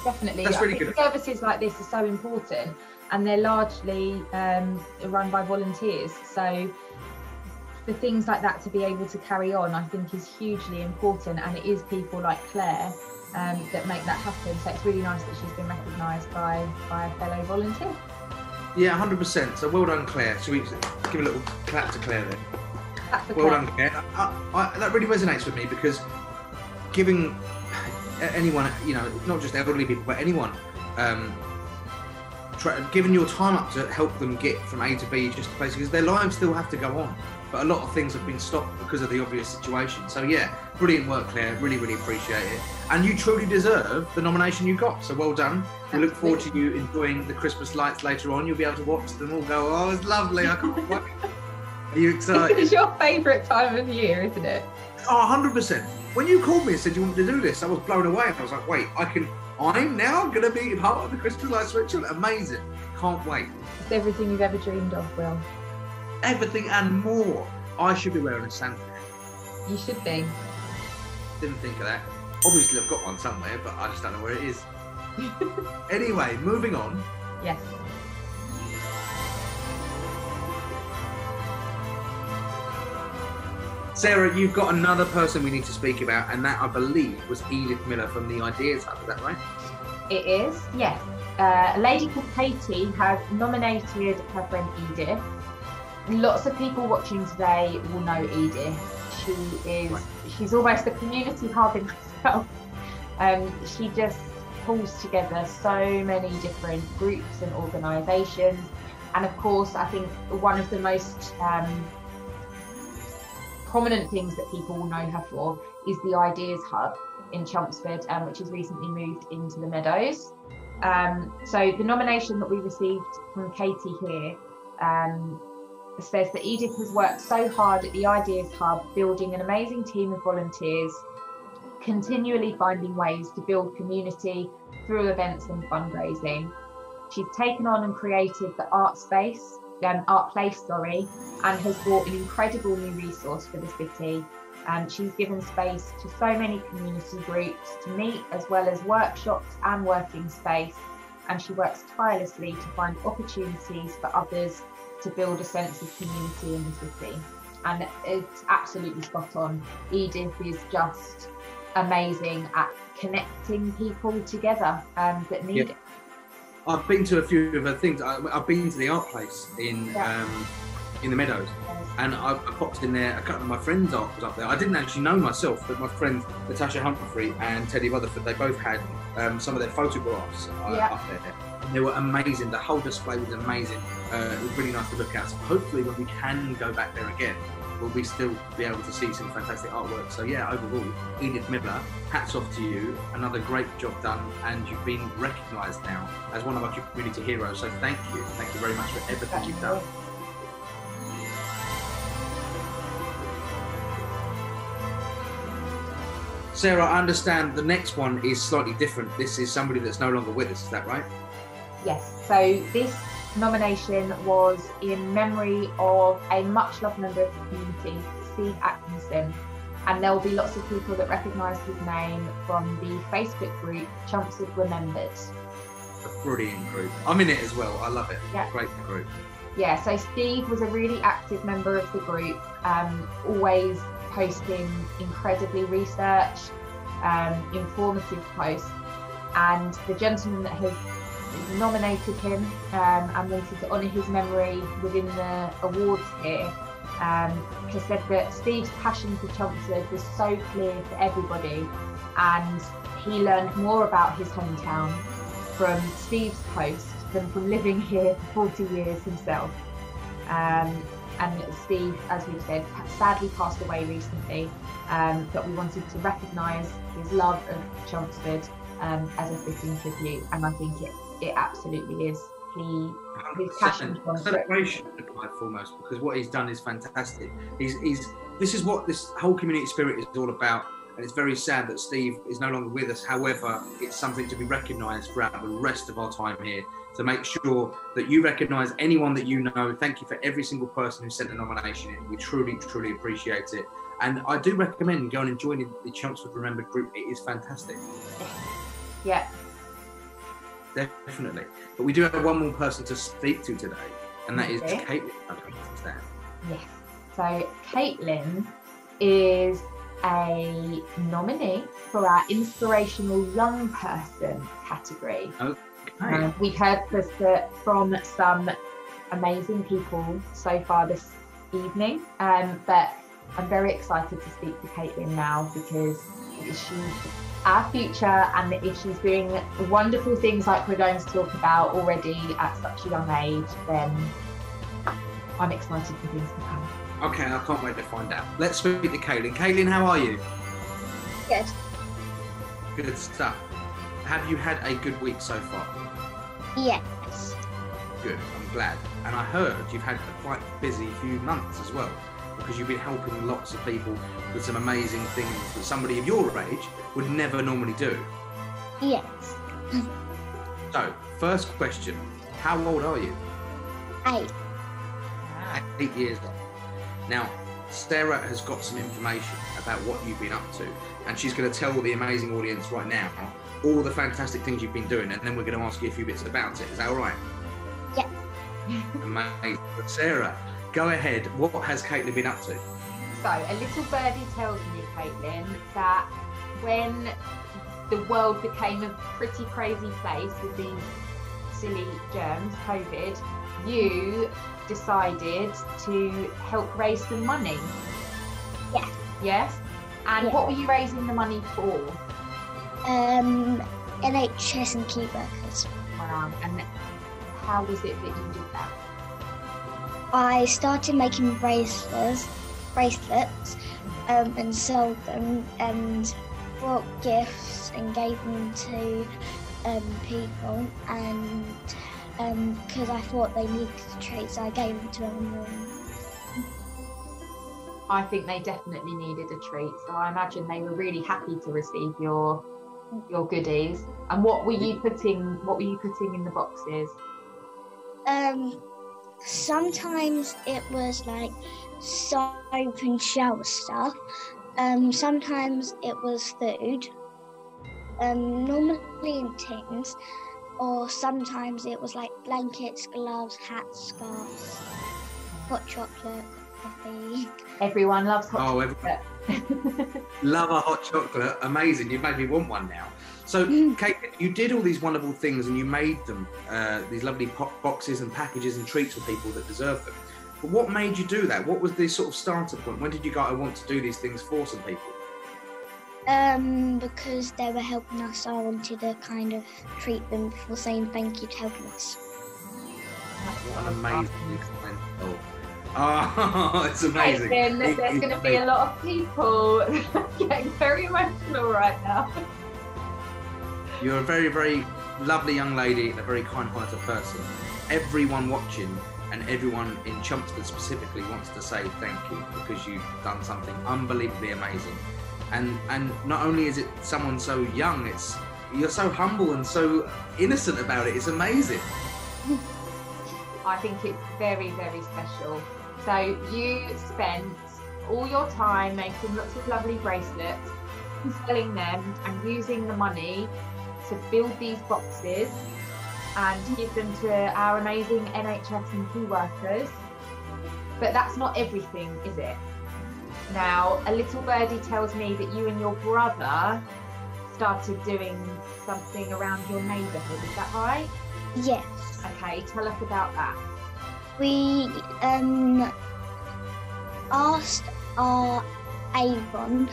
definitely. That's really good. Services like this are so important, and they're largely run by volunteers. So for things like that to be able to carry on, I think is hugely important, and it is people like Claire that make that happen. So it's really nice that she's been recognised by a fellow volunteer. Yeah, 100%. So well done, Claire. Should we give a little clap to Claire then? Clap for well Claire. done, Claire. That really resonates with me, because giving anyone, you know, not just elderly people, but anyone, giving your time up to help them get from A to B, just basically, because their lives still have to go on. But a lot of things have been stopped because of the obvious situation. So yeah, brilliant work, Claire. Really, really appreciate it. And you truly deserve the nomination you got. So well done. We look forward to you enjoying the Christmas lights later on. You'll be able to watch them all go, oh, it's lovely. I can't wait. Are you excited? It's your favourite time of year, isn't it? Oh, 100%. When you called me and said you wanted to do this, I was blown away. I was like, wait, I'm now going to be part of the Christmas lights ritual. Amazing. Can't wait. It's everything you've ever dreamed of, Will. Everything and more. I should be wearing a Santa hat. You should be. Didn't think of that. Obviously, I've got one somewhere, but I just don't know where it is. Anyway, moving on. Yes. Sarah, you've got another person we need to speak about, and that, I believe, was Edith Miller from the Ideas Hub. Is that right? It is, yes. a lady called Katie has nominated her friend Edith. Lots of people watching today will know Edith. She's almost a community hub in herself. She just pulls together so many different groups and organisations. And of course, I think one of the most prominent things that people will know her for is the Ideas Hub in Chelmsford, which has recently moved into the Meadows. So the nomination that we received from Katie here says that Edith has worked so hard at the Ideas Hub, building an amazing team of volunteers, continually finding ways to build community through events and fundraising. She's taken on and created the art place, and has brought an incredible new resource for the city. She's given space to so many community groups to meet, as well as workshops and working space. And she works tirelessly to find opportunities for others to build a sense of community in the city. And it's absolutely spot on. Edith is just amazing at connecting people together that need it. I've been to a few of her things. I've been to the art place in the Meadows, and I popped in there. A couple of my friends' art was up there. I didn't actually know myself, but my friends Natasha Humphrey and Teddy Rutherford, they both had some of their photographs up there. And they were amazing. The whole display was amazing. It was really nice to look at. So hopefully when we can go back there again, will we still be able to see some fantastic artwork. So yeah, overall, Edith Miller, hats off to you. Another great job done, and you've been recognised now as one of our community heroes. So thank you very much for everything you've done. Sarah, I understand the next one is slightly different. This is somebody that's no longer with us, is that right? Yes, so this nomination was in memory of a much loved member of the community, Steve Atkinson, and there will be lots of people that recognise his name from the Facebook group Chelmsford Remembered. A brilliant group. I'm in it as well. I love it. Yeah. Great group. Yeah, so Steve was a really active member of the group, always posting incredibly researched, informative posts, and the gentleman that has nominated him and wanted to honour his memory within the awards here has said that Steve's passion for Chelmsford was so clear to everybody, and he learned more about his hometown from Steve's post than from living here for 40 years himself. And Steve, as we've said, sadly passed away recently, but we wanted to recognise his love of Chelmsford as a fitting tribute, and I think it absolutely is. His passion for celebration of life almost, because what he's done is fantastic. This is what this whole community spirit is all about, and it's very sad that Steve is no longer with us. However, it's something to be recognised throughout the rest of our time here, to make sure that you recognise anyone that you know. Thank you for every single person who sent a nomination in. We truly, truly appreciate it. And I do recommend going and joining the Chelmsford Remembered group. It is fantastic. Yeah. Definitely. But we do have one more person to speak to today, and that is Caitlin. Yes. So Caitlin is a nominee for our Inspirational Young Person category. Okay. We've heard from some amazing people so far this evening, but I'm very excited to speak to Caitlin now, because she's our future, and if she's doing wonderful things like we're going to talk about already at such a young age, then I'm excited for things to come. Okay, I can't wait to find out. Let's speak to Caitlin. Caitlin, how are you? Good. Good stuff. Have you had a good week so far? Yes. Good, I'm glad. And I heard you've had a quite busy few months as well, because you've been helping lots of people with some amazing things that somebody of your age would never normally do. Yes. So, first question, how old are you? 8. 8 years old. Now, Sarah has got some information about what you've been up to, and she's going to tell the amazing audience right now all the fantastic things you've been doing, and then we're going to ask you a few bits about it. Is that all right? Yeah. Amazing. Sarah, go ahead. What has Caitlin been up to? So, a little birdie tells me, Caitlin, that when the world became a pretty crazy place with these silly germs, COVID, you decided to help raise some money. Yes. Yes? And Yeah. what were you raising the money for? NHS and key workers. Wow. And how was it that you did that? I started making bracelets, and sold them and brought gifts and gave them to people, and because I thought they needed treats, I gave them to everyone. I think they definitely needed a treat, so I imagine they were really happy to receive your goodies. And what were you putting in the boxes? Sometimes it was like soap and shower stuff. Sometimes it was food. Normally in tins, or sometimes it was like blankets, gloves, hats, scarves, hot chocolate, coffee. Everyone loves hot Oh, chocolate. Love a hot chocolate. Amazing. You've made me want one now. So, Kate, you did all these wonderful things and you made them, these lovely boxes and packages and treats for people that deserve them. But what made you do that? What was the sort of starter point? When did you go, I want to do these things for some people? Because they were helping us, I wanted to kind of treat them for saying thank you to helping us. What an amazing example. Oh, it's amazing. Hessing, there's going to be a lot of people getting very emotional right now. You're a very, very lovely young lady and a very kind-hearted person. Everyone watching and everyone in Chelmsford specifically wants to say thank you because you've done something unbelievably amazing. And not only is it someone so young, you're so humble and so innocent about it. It's amazing. I think it's very, very special. So you spent all your time making lots of lovely bracelets, selling them and using the money to build these boxes and give them to our amazing NHS and key workers. But that's not everything, is it? Now, a little birdie tells me that you and your brother started doing something around your neighbourhood, is that right? Yes. Okay, tell us about that. We asked our Avon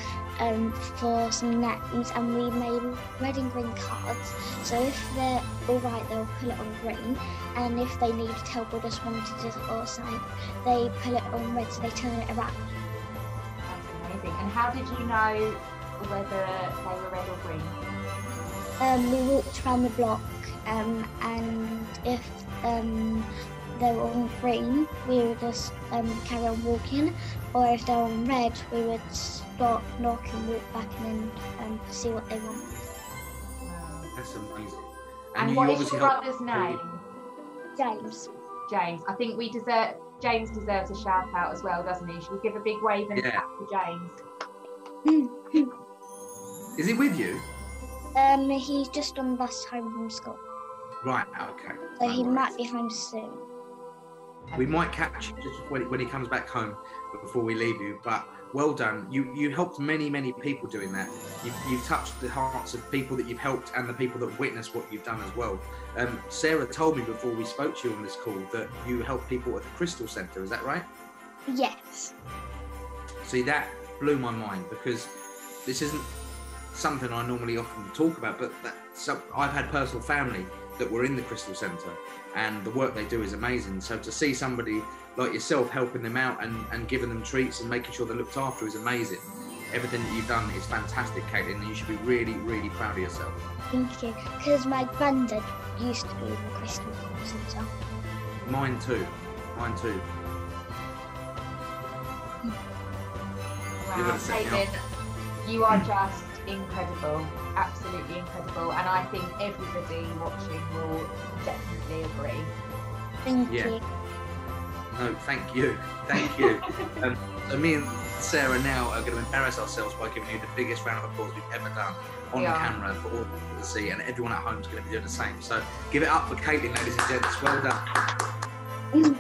for some names, and we made red and green cards. So if they're all right, they'll put it on green, and if they needed help or just wanted to or something, they put it on red, so they turn it around. That's amazing. And how did you know whether they were red or green? We walked around the block, and if they were on green, we would just carry on walking, or if they were on red, we would stop, knock and walk back and then see what they want. Wow. That's amazing. And you what is obviously your helped- brother's name? James. James. I think James deserves a shout out as well, doesn't he? Should we give a big wave and clap for James? Is he with you? He's just on the bus home from school, Right, okay. so No he worries. might be home soon. We might catch you just when he comes back home before we leave you, but well done. You helped many, many people doing that. You've touched the hearts of people that you've helped and the people that witness what you've done as well. Sarah told me before we spoke to you on this call that you help people at the Crystal Centre, is that right? Yes. See, that blew my mind because this isn't something I normally often talk about, but I've had personal family that were in the Crystal Centre and the work they do is amazing. So to see somebody like yourself helping them out and giving them treats and making sure they're looked after is amazing. Everything that you've done is fantastic, Caitlin, and you should be really, really proud of yourself. Thank you. Because my granddad used to be in the Crystal Centre. Mine too. Mine too. You're Wow, gonna set me Caitlin, you are just incredible, absolutely incredible, and I think everybody watching will definitely agree. Thank Yeah. you. No, thank you. Thank you. So me and Sarah now are going to embarrass ourselves by giving you the biggest round of applause we've ever done on Yeah. camera for all people to see, and everyone at home is going to be doing the same. So give it up for Caitlin, ladies and gents. Well done.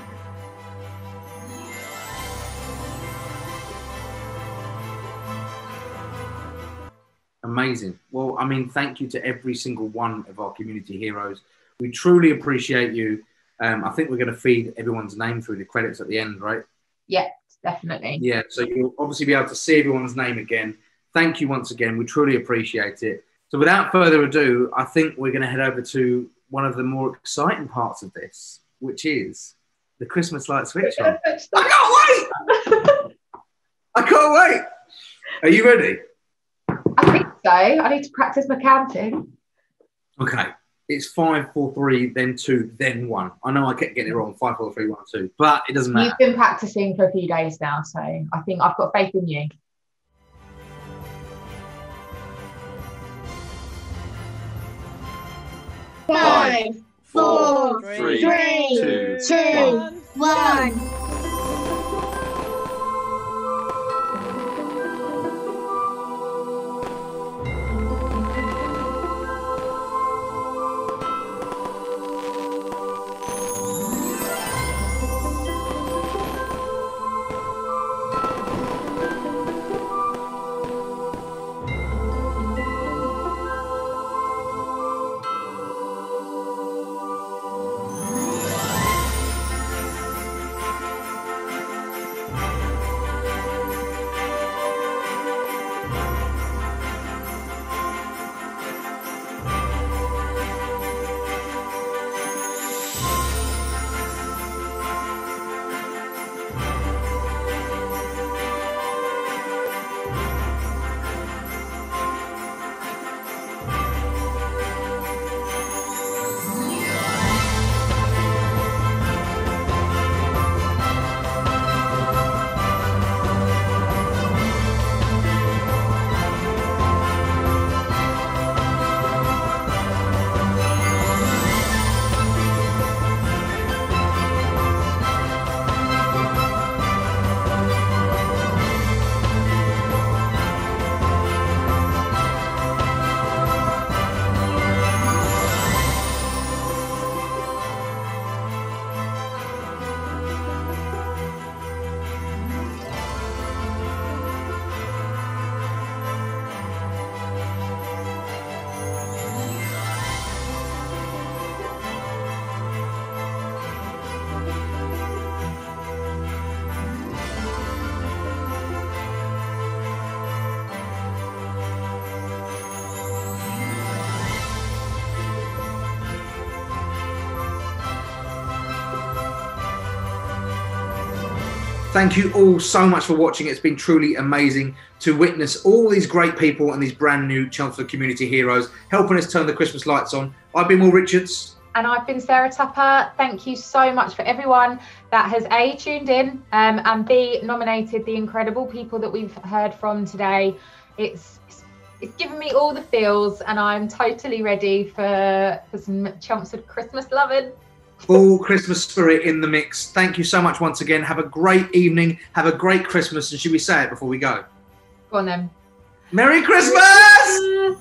Amazing. Well, I mean, thank you to every single one of our community heroes. We truly appreciate you. I think we're going to feed everyone's name through the credits at the end, right? Yeah, definitely. Yeah, so you'll obviously be able to see everyone's name again. Thank you once again. We truly appreciate it. So without further ado, I think we're going to head over to one of the more exciting parts of this, which is the Christmas light switch on. I can't wait! I can't wait! Are you ready? I think so. I need to practice my counting. Okay. It's 5, 4, 3, then 2, then 1. I know I kept getting it wrong. 5, 4, 3, 1, 2. But it doesn't matter. You've been practicing for a few days now, so I think I've got faith in you. 5, 4, 3, 2, 1. Thank you all so much for watching. It's been truly amazing to witness all these great people and these brand new Chelmsford Community Heroes helping us turn the Christmas lights on. I've been Will Richards. And I've been Sara Tupper. Thank you so much for everyone that has A, tuned in, and B, nominated the incredible people that we've heard from today. It's given me all the feels, and I'm totally ready for some Chelmsford Christmas loving. All Christmas spirit in the mix. Thank you so much once again. Have a great evening. Have a great Christmas. And should we say it before we go? Go on then. Merry Christmas!